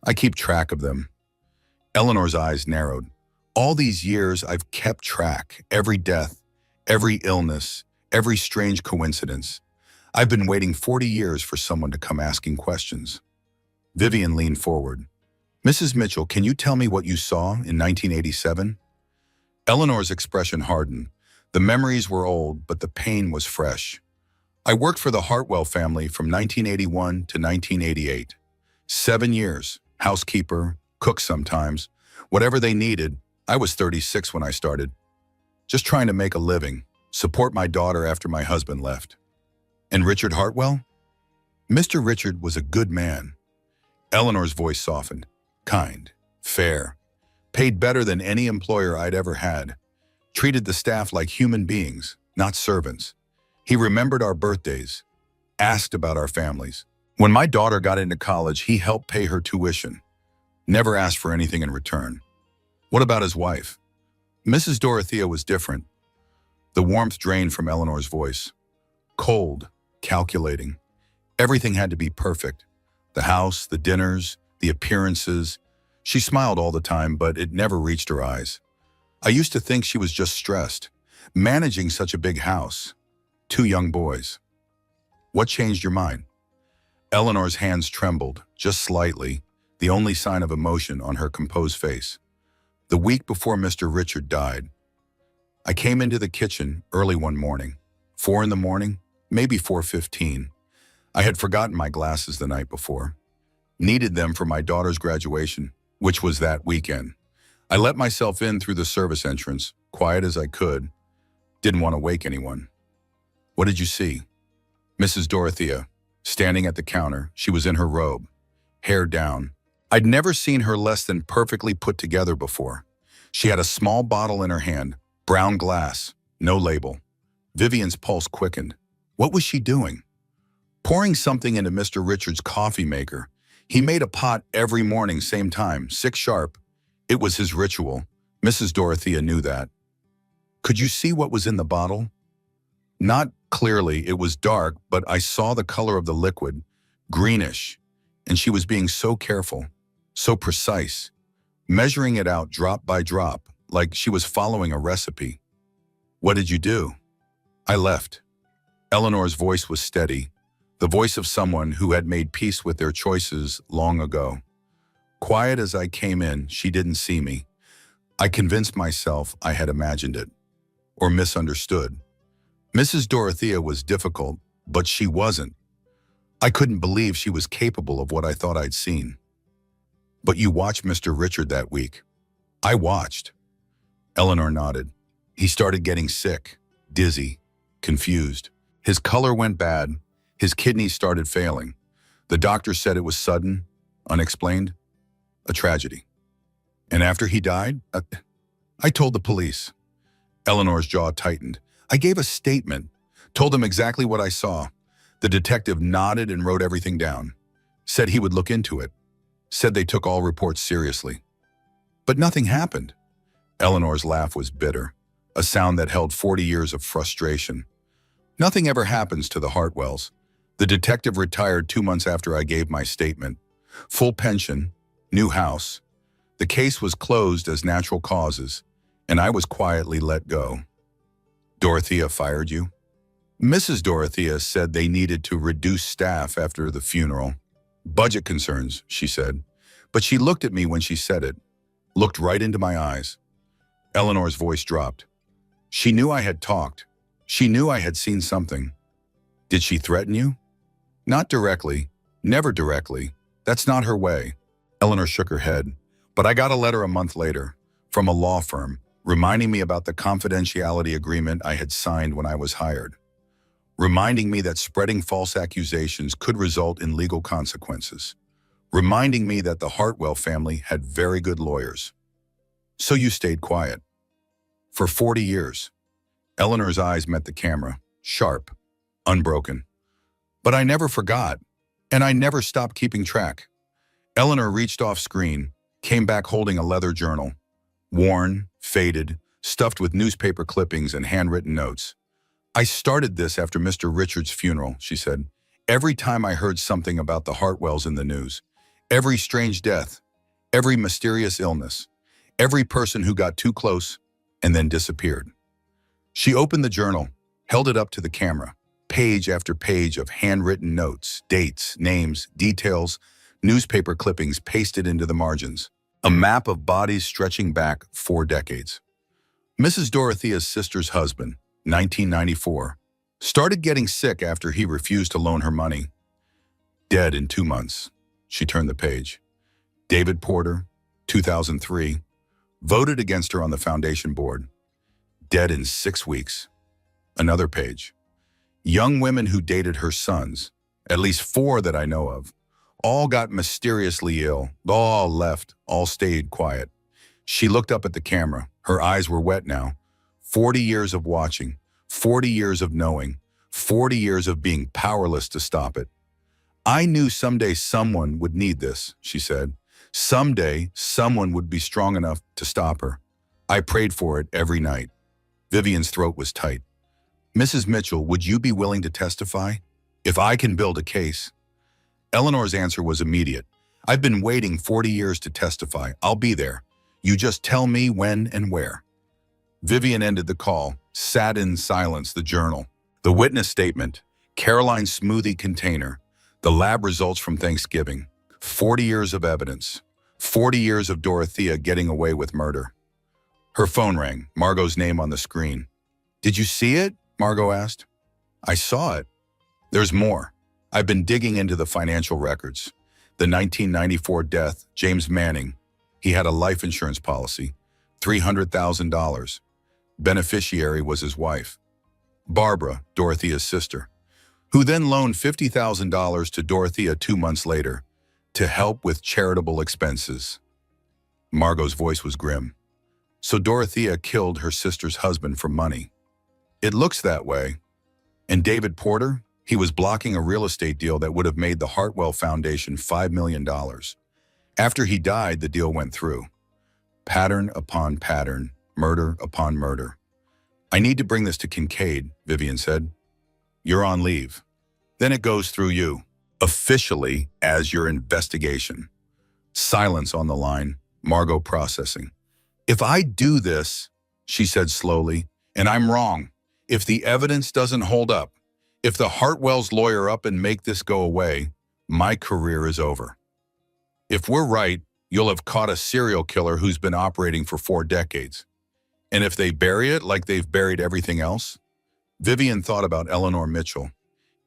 I keep track of them. Eleanor's eyes narrowed. All these years, I've kept track. Every death, every illness, every strange coincidence. I've been waiting 40 years for someone to come asking questions. Vivian leaned forward. Mrs. Mitchell, can you tell me what you saw in 1987? Eleanor's expression hardened. The memories were old, but the pain was fresh. I worked for the Hartwell family from 1981 to 1988. 7 years, housekeeper, cook sometimes. Whatever they needed. I was 36 when I started. Just trying to make a living, support my daughter after my husband left. And Richard Hartwell? Mr. Richard was a good man. Eleanor's voice softened. Kind, fair, paid better than any employer I'd ever had. Treated the staff like human beings, not servants. He remembered our birthdays, asked about our families. When my daughter got into college, he helped pay her tuition. Never asked for anything in return. What about his wife? Mrs. Dorothea was different. The warmth drained from Eleanor's voice. Cold, calculating. Everything had to be perfect. The house, the dinners, the appearances. She smiled all the time, but it never reached her eyes. I used to think she was just stressed, managing such a big house. 2 young boys. What changed your mind? Eleanor's hands trembled, just slightly, the only sign of emotion on her composed face. The week before Mr. Richard died, I came into the kitchen early one morning. 4 in the morning, maybe 4:15. I had forgotten my glasses the night before. Needed them for my daughter's graduation, which was that weekend. I let myself in through the service entrance, quiet as I could. Didn't want to wake anyone. What did you see? Mrs. Dorothea, standing at the counter. She was in her robe, hair down. I'd never seen her less than perfectly put together before. She had a small bottle in her hand, brown glass, no label. Vivian's pulse quickened. What was she doing? Pouring something into Mr. Richard's coffee maker. He made a pot every morning, same time, 6 sharp. It was his ritual. Mrs. Dorothea knew that. Could you see what was in the bottle? Not clearly, it was dark, but I saw the color of the liquid, greenish, and she was being so careful, so precise, measuring it out drop by drop, like she was following a recipe. What did you do? I left. Eleanor's voice was steady, the voice of someone who had made peace with their choices long ago. Quiet as I came in, she didn't see me. I convinced myself I had imagined it, or misunderstood. Mrs. Dorothea was difficult, but she wasn't. I couldn't believe she was capable of what I thought I'd seen. But you watched Mr. Richard that week. I watched. Eleanor nodded. He started getting sick, dizzy, confused. His color went bad. His kidneys started failing. The doctor said it was sudden, unexplained, a tragedy. And after he died, I told the police. Eleanor's jaw tightened. I gave a statement, told them exactly what I saw. The detective nodded and wrote everything down, said he would look into it, said they took all reports seriously. But nothing happened. Eleanor's laugh was bitter, a sound that held 40 years of frustration. Nothing ever happens to the Hartwells. The detective retired 2 months after I gave my statement. Full pension, new house. The case was closed as natural causes, and I was quietly let go. Dorothea fired you? Mrs. Dorothea said they needed to reduce staff after the funeral. Budget concerns, she said. But she looked at me when she said it, looked right into my eyes. Eleanor's voice dropped. She knew I had talked. She knew I had seen something. Did she threaten you? Not directly, never directly. That's not her way. Eleanor shook her head. But I got a letter a month later from a law firm reminding me about the confidentiality agreement I had signed when I was hired, reminding me that spreading false accusations could result in legal consequences, reminding me that the Hartwell family had very good lawyers. So you stayed quiet. For 40 years. Eleanor's eyes met the camera, sharp, unbroken. But I never forgot, and I never stopped keeping track. Eleanor reached off screen, came back holding a leather journal, worn, faded, stuffed with newspaper clippings and handwritten notes. I started this after Mr. Richard's funeral, she said. Every time I heard something about the Hartwells in the news, every strange death, every mysterious illness, every person who got too close and then disappeared. She opened the journal, held it up to the camera, page after page of handwritten notes, dates, names, details, newspaper clippings pasted into the margins. A map of bodies stretching back 4 decades. Mrs. Dorothea's sister's husband, 1994, started getting sick after he refused to loan her money. Dead in 2 months. She turned the page. David Porter, 2003, voted against her on the foundation board. Dead in 6 weeks. Another page. Young women who dated her sons, at least 4 that I know of, all got mysteriously ill, all left, all stayed quiet. She looked up at the camera. Her eyes were wet now. 40 years of watching, 40 years of knowing, 40 years of being powerless to stop it. I knew someday someone would need this, she said. Someday someone would be strong enough to stop her. I prayed for it every night. Vivian's throat was tight. Mrs. Mitchell, would you be willing to testify? If I can build a case. Eleanor's answer was immediate. I've been waiting 40 years to testify. I'll be there. You just tell me when and where. Vivian ended the call, sat in silence, the journal, the witness statement, Caroline's smoothie container, the lab results from Thanksgiving, 40 years of evidence, 40 years of Dorothea getting away with murder. Her phone rang, Margot's name on the screen. Did you see it? Margot asked. I saw it. There's more. I've been digging into the financial records. The 1994 death, James Manning. He had a life insurance policy, $300,000. Beneficiary was his wife, Barbara, Dorothea's sister, who then loaned $50,000 to Dorothea 2 months later to help with charitable expenses. Margot's voice was grim. So Dorothea killed her sister's husband for money. It looks that way. And David Porter, He was blocking a real estate deal that would have made the Hartwell Foundation $5 million. After he died, the deal went through. Pattern upon pattern, murder upon murder. I need to bring this to Kincaid, Vivian said. You're on leave. Then it goes through you, officially as your investigation. Silence on the line, Margot processing. If I do this, she said slowly, and I'm wrong, if the evidence doesn't hold up, if the Hartwells lawyer up and make this go away, my career is over. If we're right, you'll have caught a serial killer who's been operating for 4 decades. And if they bury it like they've buried everything else? Vivian thought about Eleanor Mitchell,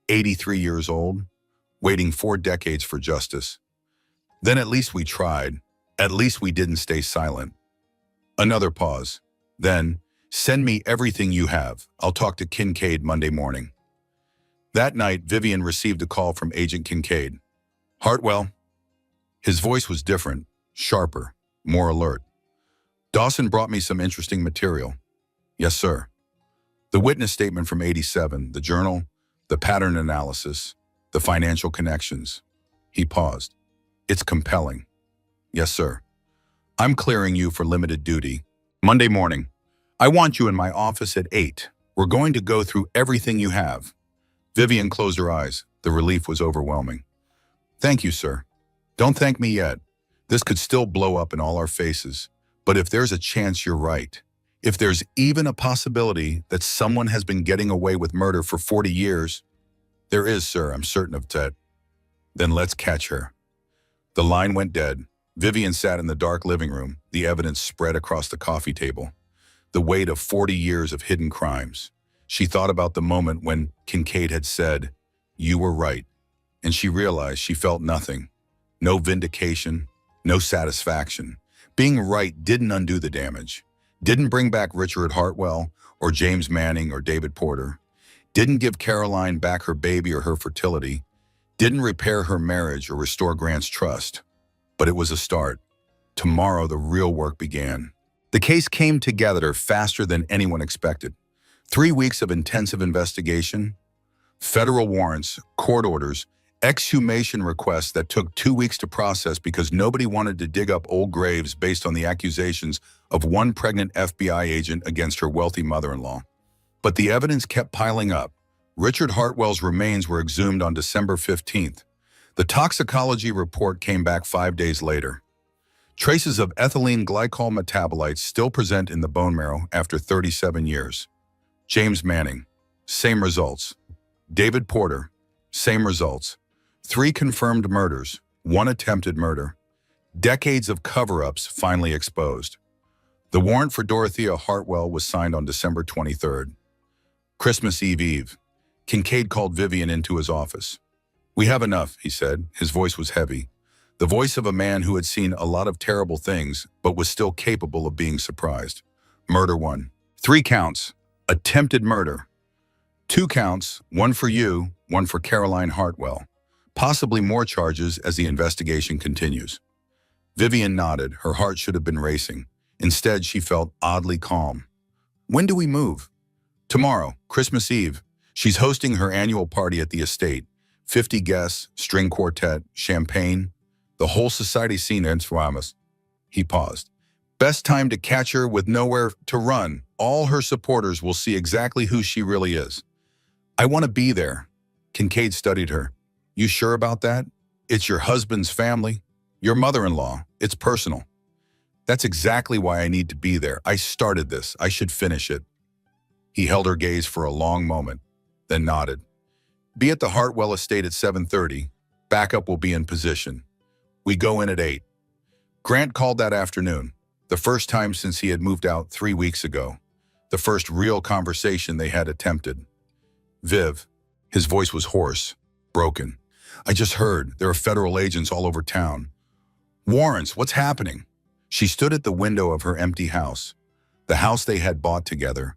83 years old, waiting 4 decades for justice. Then at least we tried. At least we didn't stay silent. Another pause. Then, send me everything you have. I'll talk to Kincaid Monday morning. That night, Vivian received a call from Agent Kincaid. Hartwell. His voice was different, sharper, more alert. Dawson brought me some interesting material. Yes, sir. The witness statement from 87, the journal, the pattern analysis, the financial connections. He paused. It's compelling. Yes, sir. I'm clearing you for limited duty. Monday morning. I want you in my office at 8. We're going to go through everything you have. Vivian closed her eyes. The relief was overwhelming. Thank you, sir. Don't thank me yet. This could still blow up in all our faces. But if there's a chance you're right, if there's even a possibility that someone has been getting away with murder for 40 years, there is, sir, I'm certain of that. Then let's catch her. The line went dead. Vivian sat in the dark living room, the evidence spread across the coffee table. The weight of 40 years of hidden crimes. She thought about the moment when Kincaid had said, "You were right," and she realized she felt nothing. No vindication, no satisfaction. Being right didn't undo the damage. Didn't bring back Richard Hartwell or James Manning or David Porter. Didn't give Caroline back her baby or her fertility. Didn't repair her marriage or restore Grant's trust. But it was a start. Tomorrow, the real work began. The case came together faster than anyone expected. 3 weeks of intensive investigation, federal warrants, court orders, exhumation requests that took 2 weeks to process because nobody wanted to dig up old graves based on the accusations of one pregnant FBI agent against her wealthy mother-in-law. But the evidence kept piling up. Richard Hartwell's remains were exhumed on December 15th. The toxicology report came back 5 days later. Traces of ethylene glycol metabolites still present in the bone marrow after 37 years. James Manning, same results. David Porter, same results. 3 confirmed murders, 1 attempted murder. Decades of cover-ups finally exposed. The warrant for Dorothea Hartwell was signed on December 23rd. Christmas Eve. Kincaid called Vivian into his office. We have enough, he said. His voice was heavy. The voice of a man who had seen a lot of terrible things, but was still capable of being surprised. Murder 1. 3 counts. Attempted murder. 2 counts, 1 for you, 1 for Caroline Hartwell. Possibly more charges as the investigation continues. Vivian nodded. Her heart should have been racing. Instead, she felt oddly calm. When do we move? Tomorrow, Christmas Eve. She's hosting her annual party at the estate. 50 guests, string quartet, champagne. The whole society scene ends for us. He paused. Best time to catch her with nowhere to run. All her supporters will see exactly who she really is. I want to be there. Kincaid studied her. You sure about that? It's your husband's family. Your mother-in-law. It's personal. That's exactly why I need to be there. I started this. I should finish it. He held her gaze for a long moment, then nodded. Be at the Hartwell estate at 7:30. Backup will be in position. We go in at 8. Grant called that afternoon, the first time since he had moved out 3 weeks ago, the first real conversation they had attempted. Viv, his voice was hoarse, broken. I just heard there are federal agents all over town. Warrants, what's happening? She stood at the window of her empty house, the house they had bought together,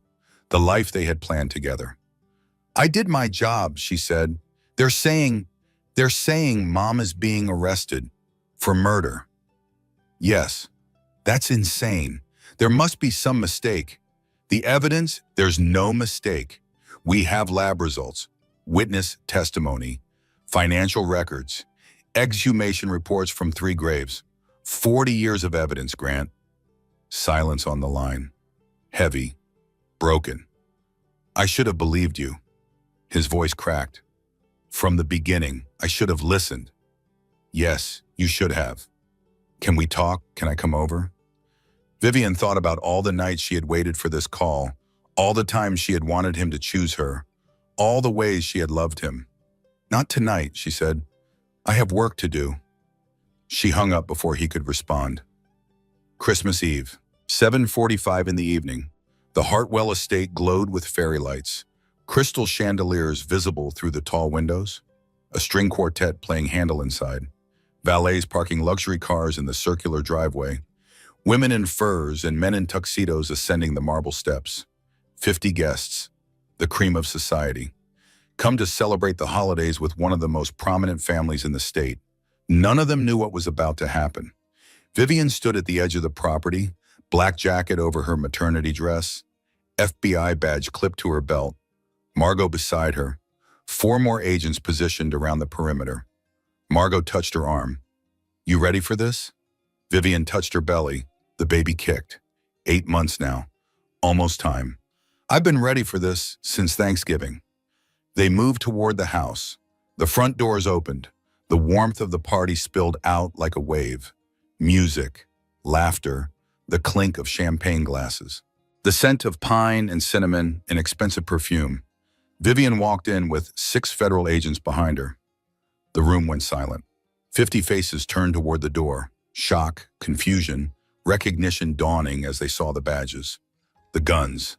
the life they had planned together. I did my job, she said. They're saying Mom is being arrested for murder. Yes, that's insane. There must be some mistake. The evidence, there's no mistake. We have lab results. witness testimony, financial records, exhumation reports from 3 graves, 40 years of evidence, Grant. Silence on the line. Heavy. Broken. I should have believed you. His voice cracked. From the beginning, I should have listened. Yes, you should have. Can we talk? Can I come over? Vivian thought about all the nights she had waited for this call, all the times she had wanted him to choose her, all the ways she had loved him. Not tonight, she said. I have work to do. She hung up before he could respond. Christmas Eve, 7:45 in the evening. The Hartwell estate glowed with fairy lights, crystal chandeliers visible through the tall windows, a string quartet playing Handel inside, valets parking luxury cars in the circular driveway, women in furs and men in tuxedos ascending the marble steps. 50 guests, the cream of society, come to celebrate the holidays with one of the most prominent families in the state. None of them knew what was about to happen. Vivian stood at the edge of the property, black jacket over her maternity dress, FBI badge clipped to her belt, Margot beside her, 4 more agents positioned around the perimeter. Margot touched her arm. You ready for this? Vivian touched her belly. The baby kicked. 8 months now. Almost time. I've been ready for this since Thanksgiving. They moved toward the house. The front doors opened. The warmth of the party spilled out like a wave. Music, laughter, the clink of champagne glasses. The scent of pine and cinnamon and expensive perfume. Vivian walked in with 6 federal agents behind her. The room went silent. 50 faces turned toward the door. Shock, confusion, recognition dawning as they saw the badges. The guns.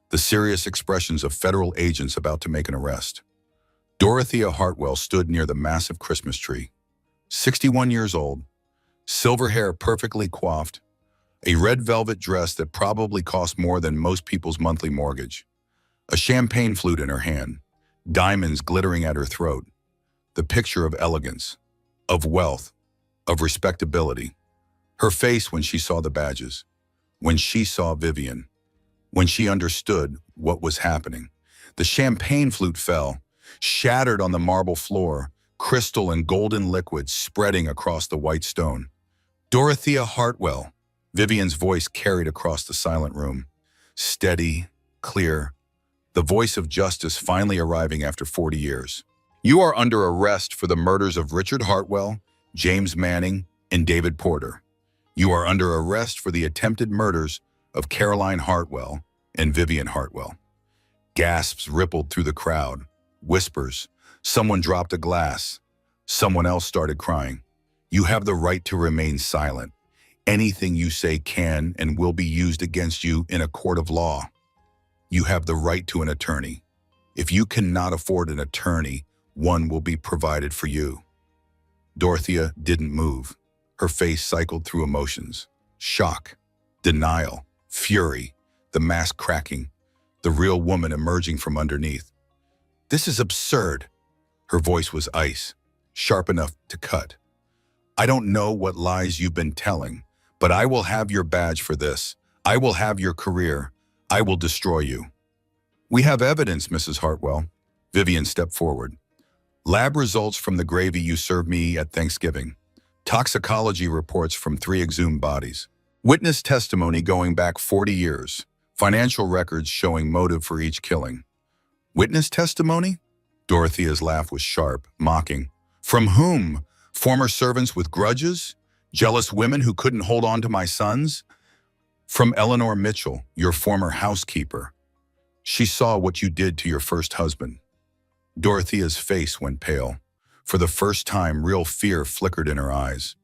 The serious expressions of federal agents about to make an arrest. Dorothea Hartwell stood near the massive Christmas tree. 61 years old, silver hair perfectly coiffed, a red velvet dress that probably cost more than most people's monthly mortgage, a champagne flute in her hand, diamonds glittering at her throat, the picture of elegance, of wealth, of respectability. Her face when she saw the badges, when she saw Vivian, when she understood what was happening. The champagne flute fell, shattered on the marble floor, crystal and golden liquid spreading across the white stone. Dorothea Hartwell, Vivian's voice carried across the silent room. Steady, clear, the voice of justice finally arriving after 40 years. You are under arrest for the murders of Richard Hartwell, James Manning, and David Porter. You are under arrest for the attempted murders of Caroline Hartwell and Vivian Hartwell. Gasps rippled through the crowd. Whispers. Someone dropped a glass. Someone else started crying. You have the right to remain silent. Anything you say can and will be used against you in a court of law. You have the right to an attorney. If you cannot afford an attorney, one will be provided for you. Dorothea didn't move. Her face cycled through emotions. Shock, denial, fury, the mask cracking, the real woman emerging from underneath. This is absurd. Her voice was ice, sharp enough to cut. I don't know what lies you've been telling, but I will have your badge for this. I will have your career. I will destroy you. We have evidence, Mrs. Hartwell. Vivian stepped forward. Lab results from the gravy you served me at Thanksgiving. Toxicology reports from 3 exhumed bodies. Witness testimony going back 40 years. Financial records showing motive for each killing. Witness testimony? Dorothea's laugh was sharp, mocking. From whom? Former servants with grudges? Jealous women who couldn't hold on to my sons? From Eleanor Mitchell, your former housekeeper. She saw what you did to your first husband. Dorothea's face went pale. For the first time, real fear flickered in her eyes.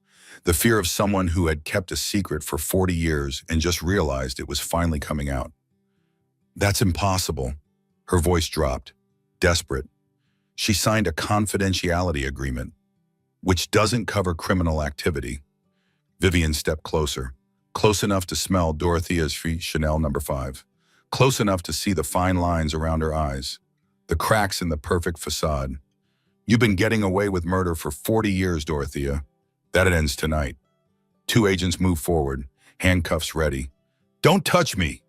The fear of someone who had kept a secret for 40 years and just realized it was finally coming out. That's impossible. Her voice dropped, desperate. She signed a confidentiality agreement, which doesn't cover criminal activity. Vivian stepped closer, close enough to smell Dorothea's feet Chanel No. 5, close enough to see the fine lines around her eyes, the cracks in the perfect facade. You've been getting away with murder for 40 years, Dorothea. That ends tonight. 2 agents moved forward, handcuffs ready. Don't touch me!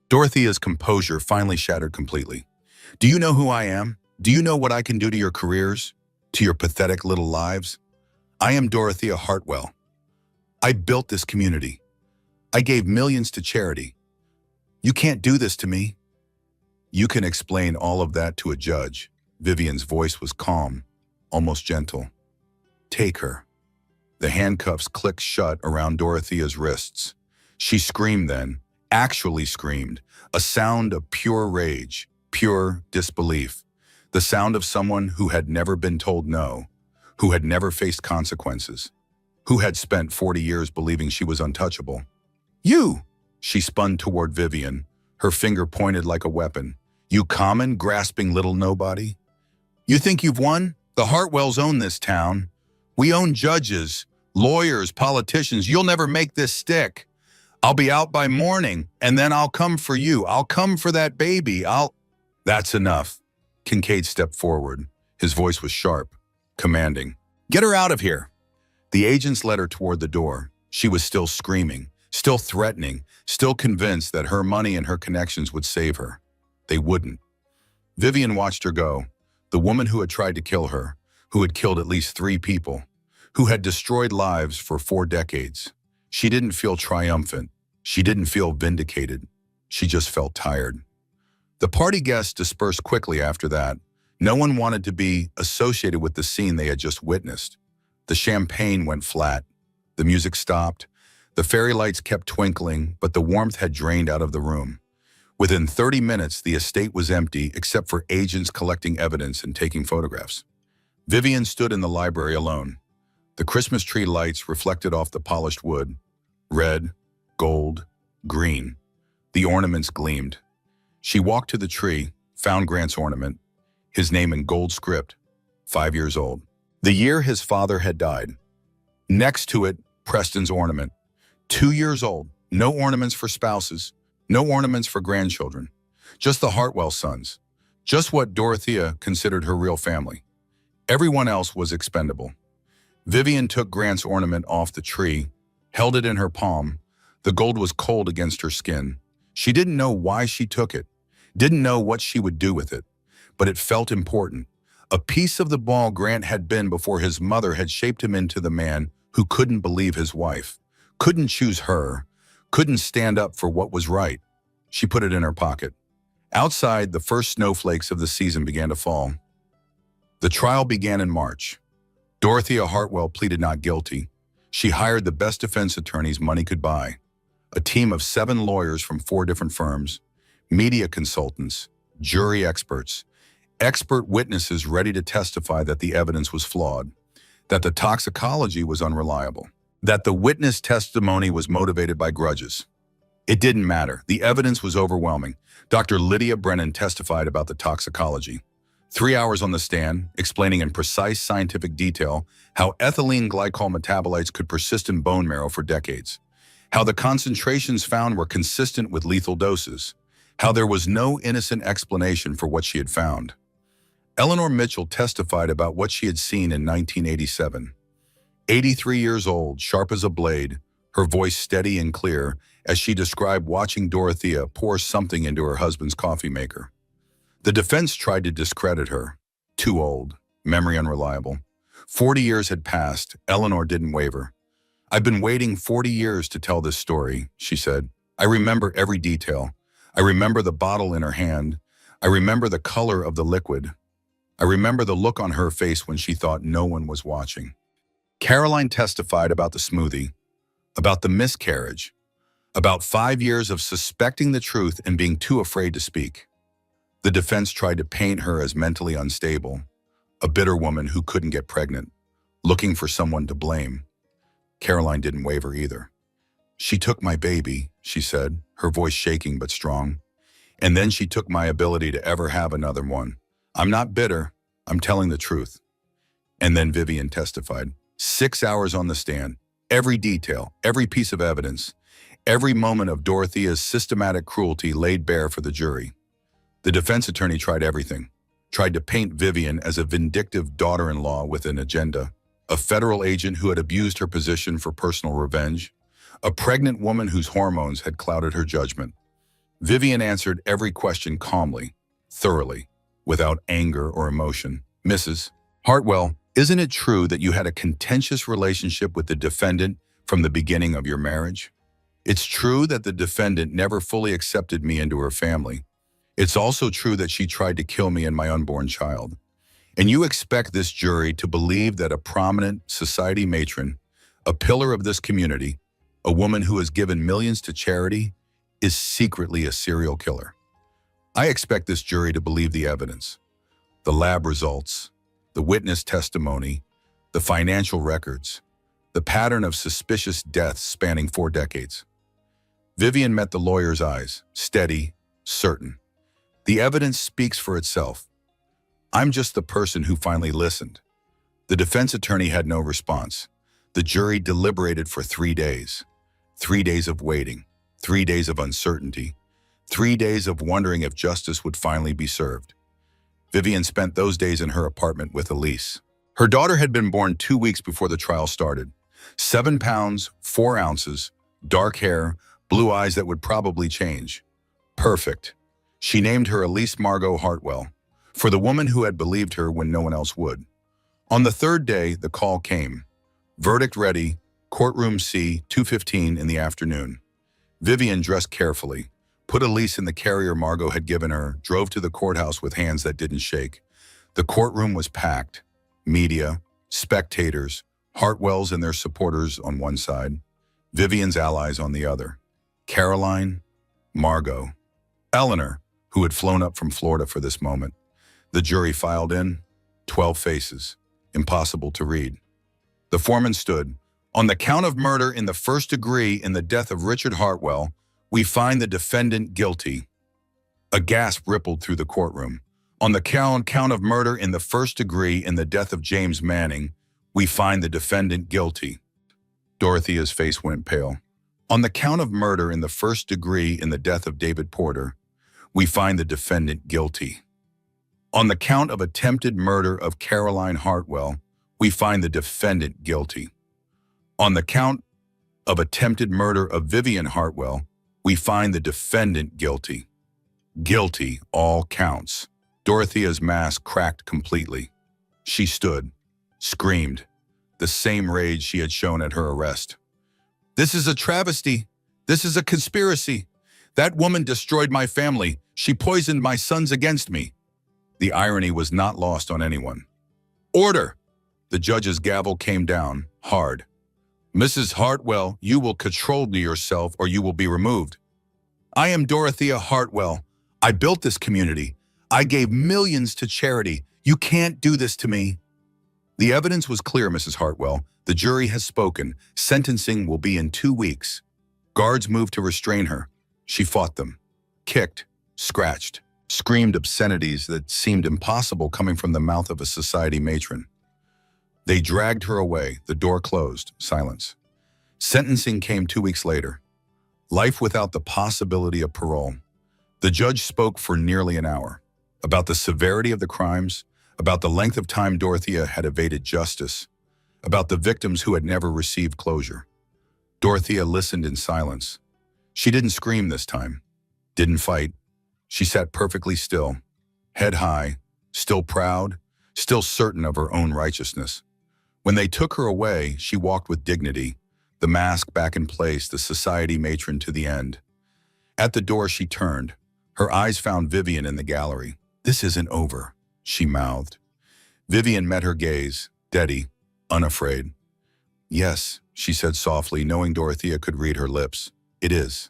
Dorothea's composure finally shattered completely. Do you know who I am? Do you know what I can do to your careers? To your pathetic little lives? I am Dorothea Hartwell. I built this community. I gave millions to charity. You can't do this to me. You can explain all of that to a judge. Vivian's voice was calm, almost gentle. Take her. The handcuffs clicked shut around Dorothea's wrists. She screamed then, actually screamed, a sound of pure rage, pure disbelief. The sound of someone who had never been told no, who had never faced consequences, who had spent 40 years believing she was untouchable. You! She spun toward Vivian, her finger pointed like a weapon. You common, grasping little nobody? You think you've won? The Hartwells own this town. We own judges, lawyers, politicians. You'll never make this stick. I'll be out by morning, and then I'll come for you. I'll come for that baby. That's enough. Kincaid stepped forward. His voice was sharp, commanding. Get her out of here. The agents led her toward the door. She was still screaming, still threatening, still convinced that her money and her connections would save her. They wouldn't. Vivian watched her go. The woman who had tried to kill her, who had killed at least 3 people, who had destroyed lives for 4 decades. She didn't feel triumphant. She didn't feel vindicated. She just felt tired. The party guests dispersed quickly after that. No one wanted to be associated with the scene they had just witnessed. The champagne went flat. The music stopped. The fairy lights kept twinkling, but the warmth had drained out of the room. Within 30 minutes, the estate was empty except for agents collecting evidence and taking photographs. Vivian stood in the library alone. The Christmas tree lights reflected off the polished wood. Red, gold, green. The ornaments gleamed. She walked to the tree, found Grant's ornament, his name in gold script, 5 years old. The year his father had died. Next to it, Preston's ornament, 2 years old. No ornaments for spouses, no ornaments for grandchildren. Just the Hartwell sons. Just what Dorothea considered her real family. Everyone else was expendable. Vivian took Grant's ornament off the tree, held it in her palm. The gold was cold against her skin. She didn't know why she took it, didn't know what she would do with it, but it felt important. A piece of the ball Grant had been before his mother had shaped him into the man who couldn't believe his wife, couldn't choose her, couldn't stand up for what was right. She put it in her pocket. Outside, the first snowflakes of the season began to fall. The trial began in March. Dorothea Hartwell pleaded not guilty. She hired the best defense attorneys money could buy, a team of 7 lawyers from 4 different firms, media consultants, jury experts, expert witnesses ready to testify that the evidence was flawed, that the toxicology was unreliable, that the witness testimony was motivated by grudges. It didn't matter. The evidence was overwhelming. Dr. Lydia Brennan testified about the toxicology. 3 hours on the stand, explaining in precise scientific detail how ethylene glycol metabolites could persist in bone marrow for decades, how the concentrations found were consistent with lethal doses, how there was no innocent explanation for what she had found. Eleanor Mitchell testified about what she had seen in 1987. 83 years old, sharp as a blade, her voice steady and clear as she described watching Dorothea pour something into her husband's coffee maker. The defense tried to discredit her. Too old, memory unreliable. 40 years had passed. Eleanor didn't waver. I've been waiting 40 years to tell this story, she said. I remember every detail. I remember the bottle in her hand. I remember the color of the liquid. I remember the look on her face when she thought no one was watching. Caroline testified about the smoothie, about the miscarriage, about 5 years of suspecting the truth and being too afraid to speak. The defense tried to paint her as mentally unstable, a bitter woman who couldn't get pregnant, looking for someone to blame. Caroline didn't waver either. She took my baby, she said, her voice shaking but strong. And then she took my ability to ever have another one. I'm not bitter, I'm telling the truth. And then Vivian testified. 6 hours on the stand, every detail, every piece of evidence, every moment of Dorothea's systematic cruelty laid bare for the jury. The defense attorney tried everything, tried to paint Vivian as a vindictive daughter-in-law with an agenda, a federal agent who had abused her position for personal revenge, a pregnant woman whose hormones had clouded her judgment. Vivian answered every question calmly, thoroughly. without anger or emotion. Mrs. Hartwell, isn't it true that you had a contentious relationship with the defendant from the beginning of your marriage? It's true that the defendant never fully accepted me into her family. It's also true that she tried to kill me and my unborn child. And you expect this jury to believe that a prominent society matron, a pillar of this community, a woman who has given millions to charity, is secretly a serial killer. I expect this jury to believe the evidence, the lab results, the witness testimony, the financial records, the pattern of suspicious deaths spanning 4 decades. Vivian met the lawyer's eyes, steady, certain. The evidence speaks for itself. I'm just the person who finally listened. The defense attorney had no response. The jury deliberated for 3 days. 3 days of waiting, 3 days of uncertainty, 3 days of wondering if justice would finally be served. Vivian spent those days in her apartment with Elise. Her daughter had been born 2 weeks before the trial started. 7 pounds, 4 ounces, dark hair, blue eyes that would probably change. Perfect. She named her Elise Margot Hartwell, for the woman who had believed her when no one else would. On the 3rd day, the call came. Verdict ready, courtroom C, 2:15 in the afternoon. Vivian dressed carefully, put Elise in the carrier Margot had given her, drove to the courthouse with hands that didn't shake. The courtroom was packed. Media, spectators, Hartwells and their supporters on one side, Vivian's allies on the other. Caroline, Margot, Eleanor, who had flown up from Florida for this moment. The jury filed in, 12 faces, impossible to read. The foreman stood. On the count of murder in the first degree in the death of Richard Hartwell, we find the defendant guilty. A gasp rippled through the courtroom. On the count of murder in the first degree in the death of James Manning, we find the defendant guilty. Dorothea's face went pale. On the count of murder in the first degree in the death of David Porter, we find the defendant guilty. On the count of attempted murder of Caroline Hartwell, we find the defendant guilty. On the count of attempted murder of Vivian Hartwell, we find the defendant guilty. Guilty, all counts. Dorothea's mask cracked completely. She stood, screamed, the same rage she had shown at her arrest. This is a travesty. This is a conspiracy. That woman destroyed my family. She poisoned my sons against me. The irony was not lost on anyone. Order! The judge's gavel came down, hard. Mrs. Hartwell, you will control yourself or you will be removed. I am Dorothea Hartwell. I built this community. I gave millions to charity. You can't do this to me. The evidence was clear, Mrs. Hartwell. The jury has spoken. Sentencing will be in 2 weeks. Guards moved to restrain her. She fought them, kicked, scratched, screamed obscenities that seemed impossible coming from the mouth of a society matron. They dragged her away. The door closed. Silence. Sentencing came 2 weeks later. Life without the possibility of parole. The judge spoke for nearly an hour about the severity of the crimes, about the length of time Dorothea had evaded justice, about the victims who had never received closure. Dorothea listened in silence. She didn't scream this time, didn't fight. She sat perfectly still, head high, still proud, still certain of her own righteousness. When they took her away, she walked with dignity, the mask back in place, the society matron to the end. At the door, she turned. Her eyes found Vivian in the gallery. This isn't over, she mouthed. Vivian met her gaze, steady, unafraid. Yes, she said softly, knowing Dorothea could read her lips. It is.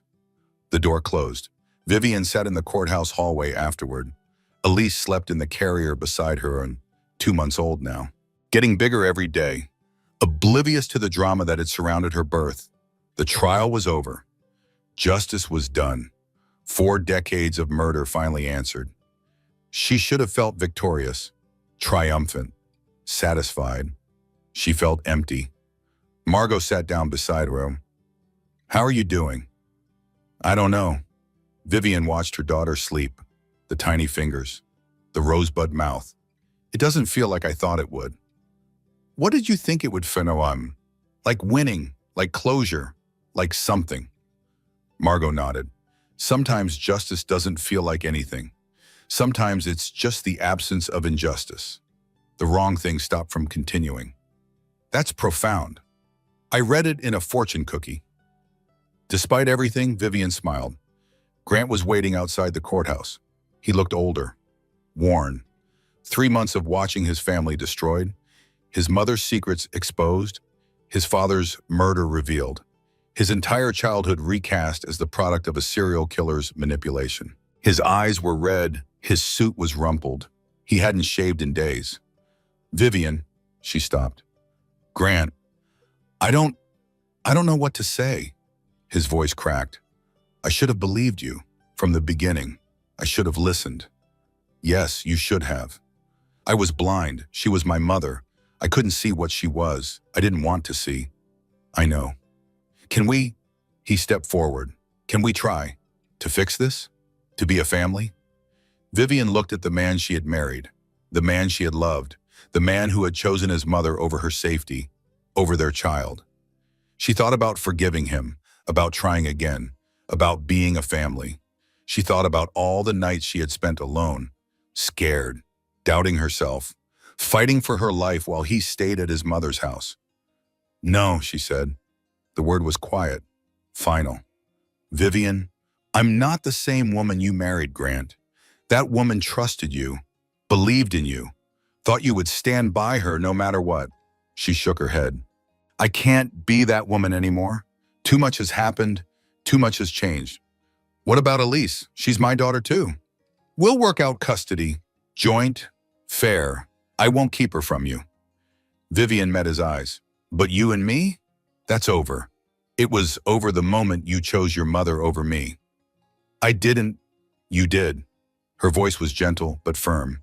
The door closed. Vivian sat in the courthouse hallway afterward. Elise slept in the carrier beside her and 2 months old now, getting bigger every day. Oblivious to the drama that had surrounded her birth, the trial was over. Justice was done. 4 decades of murder finally answered. She should have felt victorious, triumphant, satisfied. She felt empty. Margot sat down beside her. How are you doing? I don't know. Vivian watched her daughter sleep, the tiny fingers, the rosebud mouth. It doesn't feel like I thought it would. What did you think it would feel? Like winning, like closure, like something. Margot nodded. Sometimes justice doesn't feel like anything. Sometimes it's just the absence of injustice. The wrong thing stopped from continuing. That's profound. I read it in a fortune cookie. Despite everything, Vivian smiled. Grant was waiting outside the courthouse. He looked older, worn. 3 months of watching his family destroyed, his mother's secrets exposed, his father's murder revealed, his entire childhood recast as the product of a serial killer's manipulation. His eyes were red, his suit was rumpled. He hadn't shaved in days. Vivian, she stopped. Grant, I don't know what to say. His voice cracked. I should have believed you from the beginning. I should have listened. Yes, you should have. I was blind. She was my mother. I couldn't see what she was. I didn't want to see. I know. Can we? He stepped forward. Can we try to fix this? To be a family? Vivian looked at the man she had married, the man she had loved, the man who had chosen his mother over her safety, over their child. She thought about forgiving him, about trying again, about being a family. She thought about all the nights she had spent alone, scared, doubting herself, fighting for her life while he stayed at his mother's house. No, she said. The word was quiet, final. Vivian, I'm not the same woman you married, Grant. That woman trusted you, believed in you, thought you would stand by her no matter what. She shook her head. I can't be that woman anymore. Too much has happened. Too much has changed. What about Elise? She's my daughter too. We'll work out custody. Joint, fair. I won't keep her from you. Vivian met his eyes. But you and me? That's over. It was over the moment you chose your mother over me. I didn't. You did. Her voice was gentle but firm.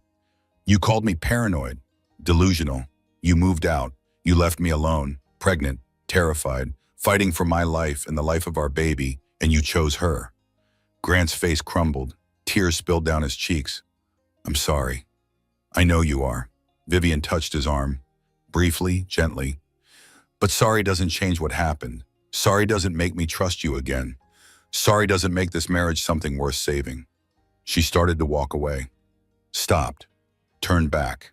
You called me paranoid, delusional. You moved out. You left me alone, pregnant, terrified, fighting for my life and the life of our baby, and you chose her. Grant's face crumbled. Tears spilled down his cheeks. I'm sorry. I know you are. Vivian touched his arm, briefly, gently. But sorry doesn't change what happened. Sorry doesn't make me trust you again. Sorry doesn't make this marriage something worth saving. She started to walk away. Stopped. Turned back.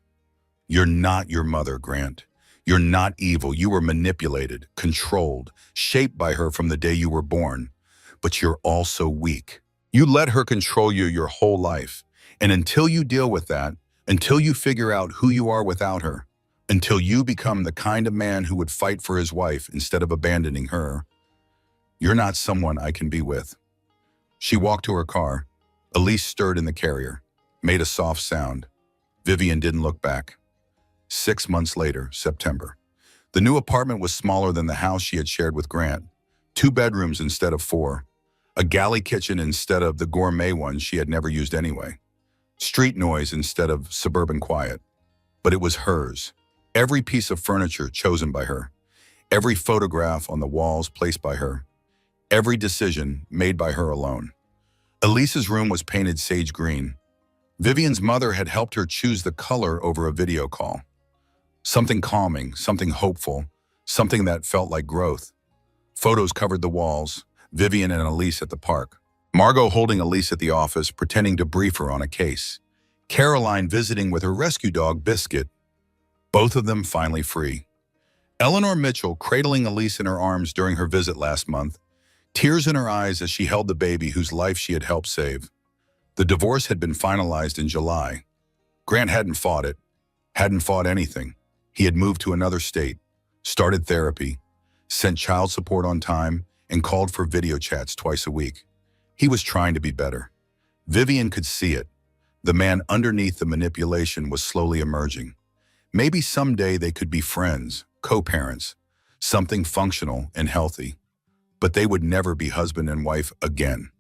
You're not your mother, Grant. You're not evil. You were manipulated, controlled, shaped by her from the day you were born. But you're also weak. You let her control you your whole life. And until you deal with that, until you figure out who you are without her, until you become the kind of man who would fight for his wife instead of abandoning her, you're not someone I can be with. She walked to her car. Elise stirred in the carrier, made a soft sound. Vivian didn't look back. 6 months later, September. The new apartment was smaller than the house she had shared with Grant. 2 bedrooms instead of 4. A galley kitchen instead of the gourmet one she had never used anyway. Street noise instead of suburban quiet. But it was hers. Every piece of furniture chosen by her. Every photograph on the walls placed by her. Every decision made by her alone. Elise's room was painted sage green. Vivian's mother had helped her choose the color over a video call. Something calming, something hopeful, something that felt like growth. Photos covered the walls, Vivian and Elise at the park. Margot holding Elise at the office, pretending to brief her on a case. Caroline visiting with her rescue dog, Biscuit. Both of them finally free. Eleanor Mitchell cradling Elise in her arms during her visit last month, tears in her eyes as she held the baby whose life she had helped save. The divorce had been finalized in July. Grant hadn't fought it, hadn't fought anything. He had moved to another state, started therapy, sent child support on time, and called for video chats twice a week. He was trying to be better. Vivian could see it. The man underneath the manipulation was slowly emerging. Maybe someday they could be friends, co-parents, something functional and healthy. But they would never be husband and wife again.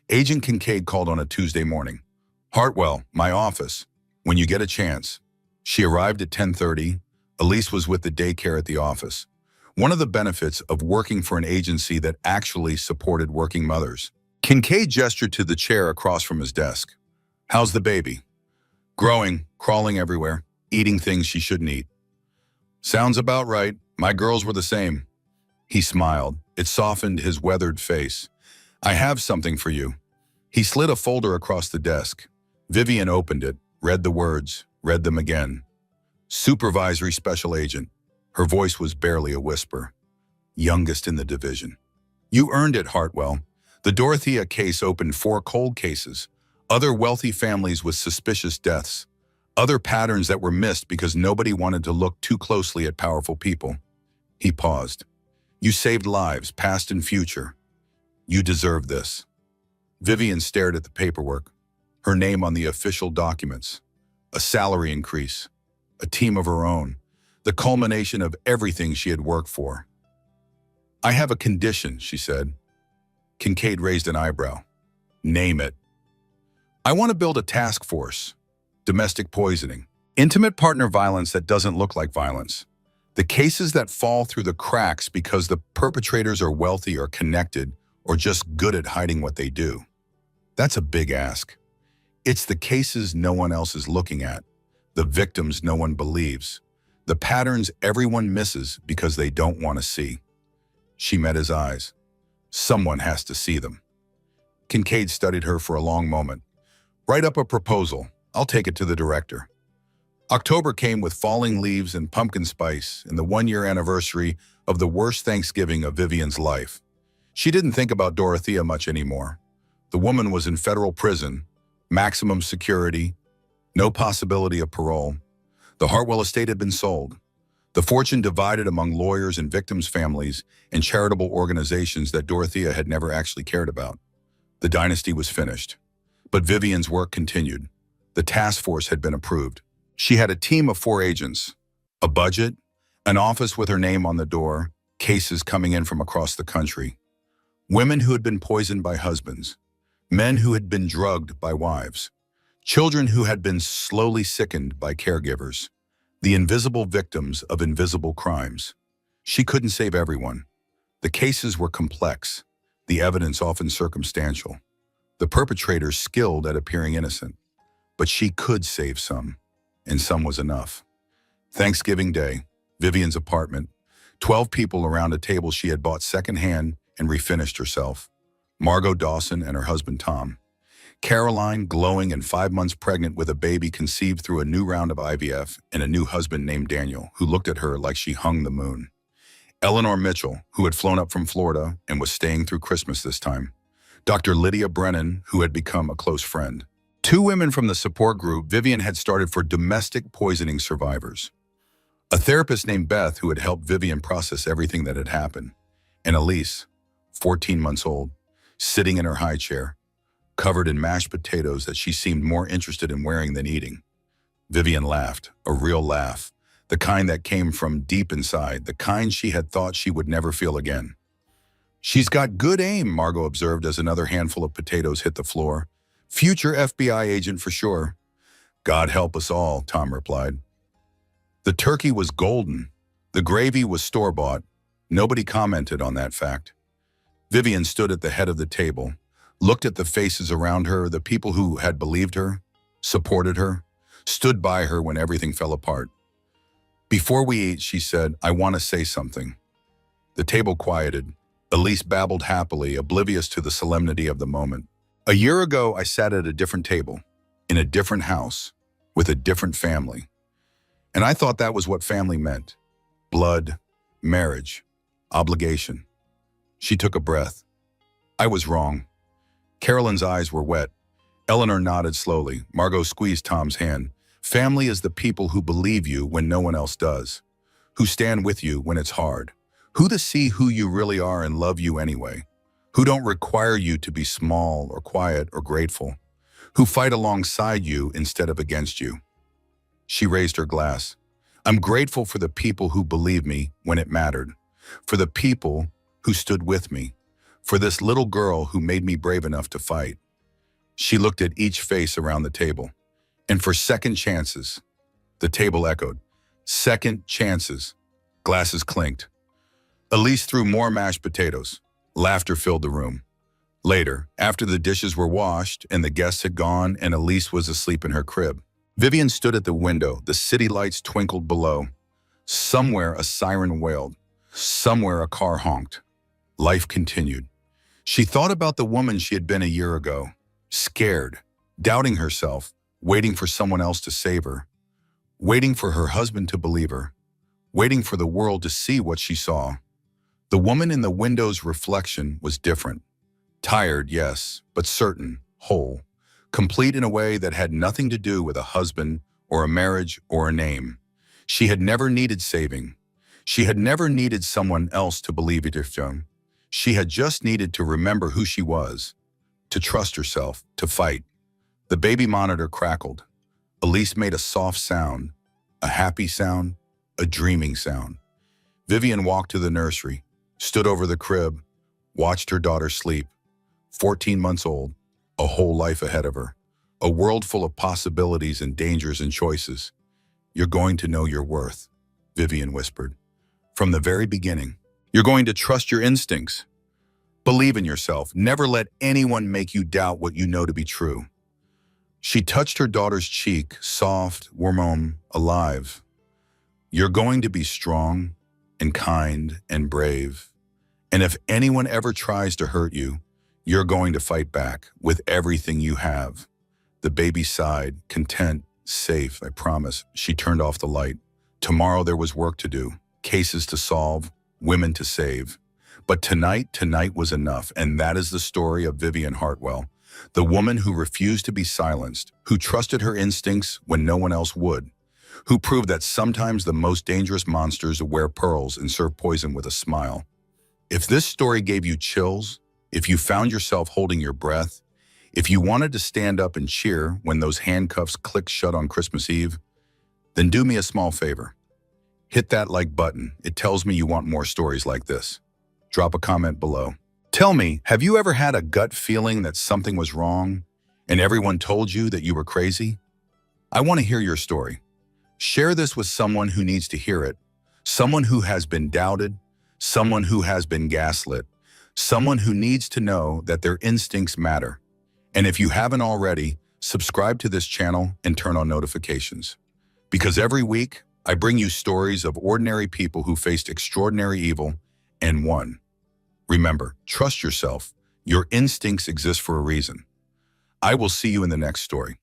Agent Kincaid called on a Tuesday morning. Hartwell, my office, when you get a chance. She arrived at 10:30. Elise was with the daycare at the office. One of the benefits of working for an agency that actually supported working mothers. Kincaid gestured to the chair across from his desk. How's the baby? Growing, crawling everywhere, eating things she shouldn't eat. Sounds about right. My girls were the same. He smiled. It softened his weathered face. I have something for you. He slid a folder across the desk. Vivian opened it, read the words, read them again. Supervisory Special Agent. Her voice was barely a whisper. Youngest in the division. You earned it, Hartwell. The Dorothea case opened 4 cold cases, other wealthy families with suspicious deaths, other patterns that were missed because nobody wanted to look too closely at powerful people. He paused. You saved lives, past and future. You deserve this. Vivian stared at the paperwork, her name on the official documents, a salary increase, a team of her own, the culmination of everything she had worked for. I have a condition, she said. Kincaid raised an eyebrow. Name it. I want to build a task force. Domestic poisoning. Intimate partner violence that doesn't look like violence. The cases that fall through the cracks because the perpetrators are wealthy or connected or just good at hiding what they do. That's a big ask. It's the cases no one else is looking at, the victims no one believes, the patterns everyone misses because they don't want to see. She met his eyes. Someone has to see them. Kincaid studied her for a long moment. Write up a proposal. I'll take it to the director. October came with falling leaves and pumpkin spice and the 1-year anniversary of the worst Thanksgiving of Vivian's life. She didn't think about Dorothea much anymore. The woman was in federal prison, maximum security, no possibility of parole. The Hartwell estate had been sold. The fortune divided among lawyers and victims' families and charitable organizations that Dorothea had never actually cared about. The dynasty was finished. But Vivian's work continued. The task force had been approved. She had a team of 4 agents, a budget, an office with her name on the door, cases coming in from across the country. Women who had been poisoned by husbands, men who had been drugged by wives, children who had been slowly sickened by caregivers, the invisible victims of invisible crimes. She couldn't save everyone. The cases were complex, the evidence often circumstantial, the perpetrators skilled at appearing innocent. But she could save some, and some was enough. Thanksgiving Day, Vivian's apartment, 12 people around a table she had bought secondhand and refinished herself. Margot Dawson and her husband Tom. Caroline, glowing and 5 months pregnant with a baby conceived through a new round of IVF, and a new husband named Daniel, who looked at her like she hung the moon. Eleanor Mitchell, who had flown up from Florida and was staying through Christmas this time. Dr. Lydia Brennan, who had become a close friend. 2 women from the support group Vivian had started for domestic poisoning survivors. A therapist named Beth, who had helped Vivian process everything that had happened. And Elise, 14 months old, sitting in her high chair, covered in mashed potatoes that she seemed more interested in wearing than eating. Vivian laughed, a real laugh, the kind that came from deep inside, the kind she had thought she would never feel again. She's got good aim, Margot observed as another handful of potatoes hit the floor. Future FBI agent for sure. God help us all, Tom replied. The turkey was golden. The gravy was store-bought. Nobody commented on that fact. Vivian stood at the head of the table, looked at the faces around her, the people who had believed her, supported her, stood by her when everything fell apart. Before we eat, she said, I want to say something. The table quieted. Elise babbled happily, oblivious to the solemnity of the moment. A year ago, I sat at a different table, in a different house, with a different family. And I thought that was what family meant. Blood, marriage, obligation. She took a breath. I was wrong. Carolyn's eyes were wet. Eleanor nodded slowly. Margot squeezed Tom's hand. Family is the people who believe you when no one else does, who stand with you when it's hard, who to see who you really are and love you anyway, who don't require you to be small or quiet or grateful, who fight alongside you instead of against you. She raised her glass. I'm grateful for the people who believed me when it mattered, for the people who stood with me, for this little girl who made me brave enough to fight. She looked at each face around the table. And for second chances, the table echoed. Second chances. Glasses clinked. Elise threw more mashed potatoes. Laughter filled the room. Later, after the dishes were washed and the guests had gone and Elise was asleep in her crib, Vivian stood at the window. The city lights twinkled below. Somewhere a siren wailed. Somewhere a car honked. Life continued. She thought about the woman she had been a year ago, scared, doubting herself, waiting for someone else to save her, waiting for her husband to believe her, waiting for the world to see what she saw. The woman in the window's reflection was different. Tired, yes, but certain, whole, complete in a way that had nothing to do with a husband or a marriage or a name. She had never needed saving. She had never needed someone else to believe it. She had just needed to remember who she was, to trust herself, to fight. The baby monitor crackled. Elise made a soft sound, a happy sound, a dreaming sound. Vivian walked to the nursery, stood over the crib, watched her daughter sleep. 14 months old, a whole life ahead of her, a world full of possibilities and dangers and choices. You're going to know your worth, Vivian whispered. From the very beginning, you're going to trust your instincts. Believe in yourself. Never let anyone make you doubt what you know to be true. She touched her daughter's cheek, soft, warm, alive. You're going to be strong and kind and brave. And if anyone ever tries to hurt you, you're going to fight back with everything you have. The baby sighed, content, safe, I promise. She turned off the light. Tomorrow there was work to do, cases to solve, women to save. But tonight was enough, and that is the story of Vivian Hartwell, the woman who refused to be silenced, who trusted her instincts when no one else would, who proved that sometimes the most dangerous monsters wear pearls and serve poison with a smile. If this story gave you chills, if you found yourself holding your breath, if you wanted to stand up and cheer when those handcuffs clicked shut on Christmas Eve, then do me a small favor. Hit that like button. It tells me you want more stories like this. Drop a comment below. Tell me, have you ever had a gut feeling that something was wrong and everyone told you that you were crazy? I want to hear your story. Share this with someone who needs to hear it, someone who has been doubted, someone who has been gaslit, someone who needs to know that their instincts matter. And if you haven't already, subscribe to this channel and turn on notifications. Because every week, I bring you stories of ordinary people who faced extraordinary evil and won. Remember, trust yourself. Your instincts exist for a reason. I will see you in the next story.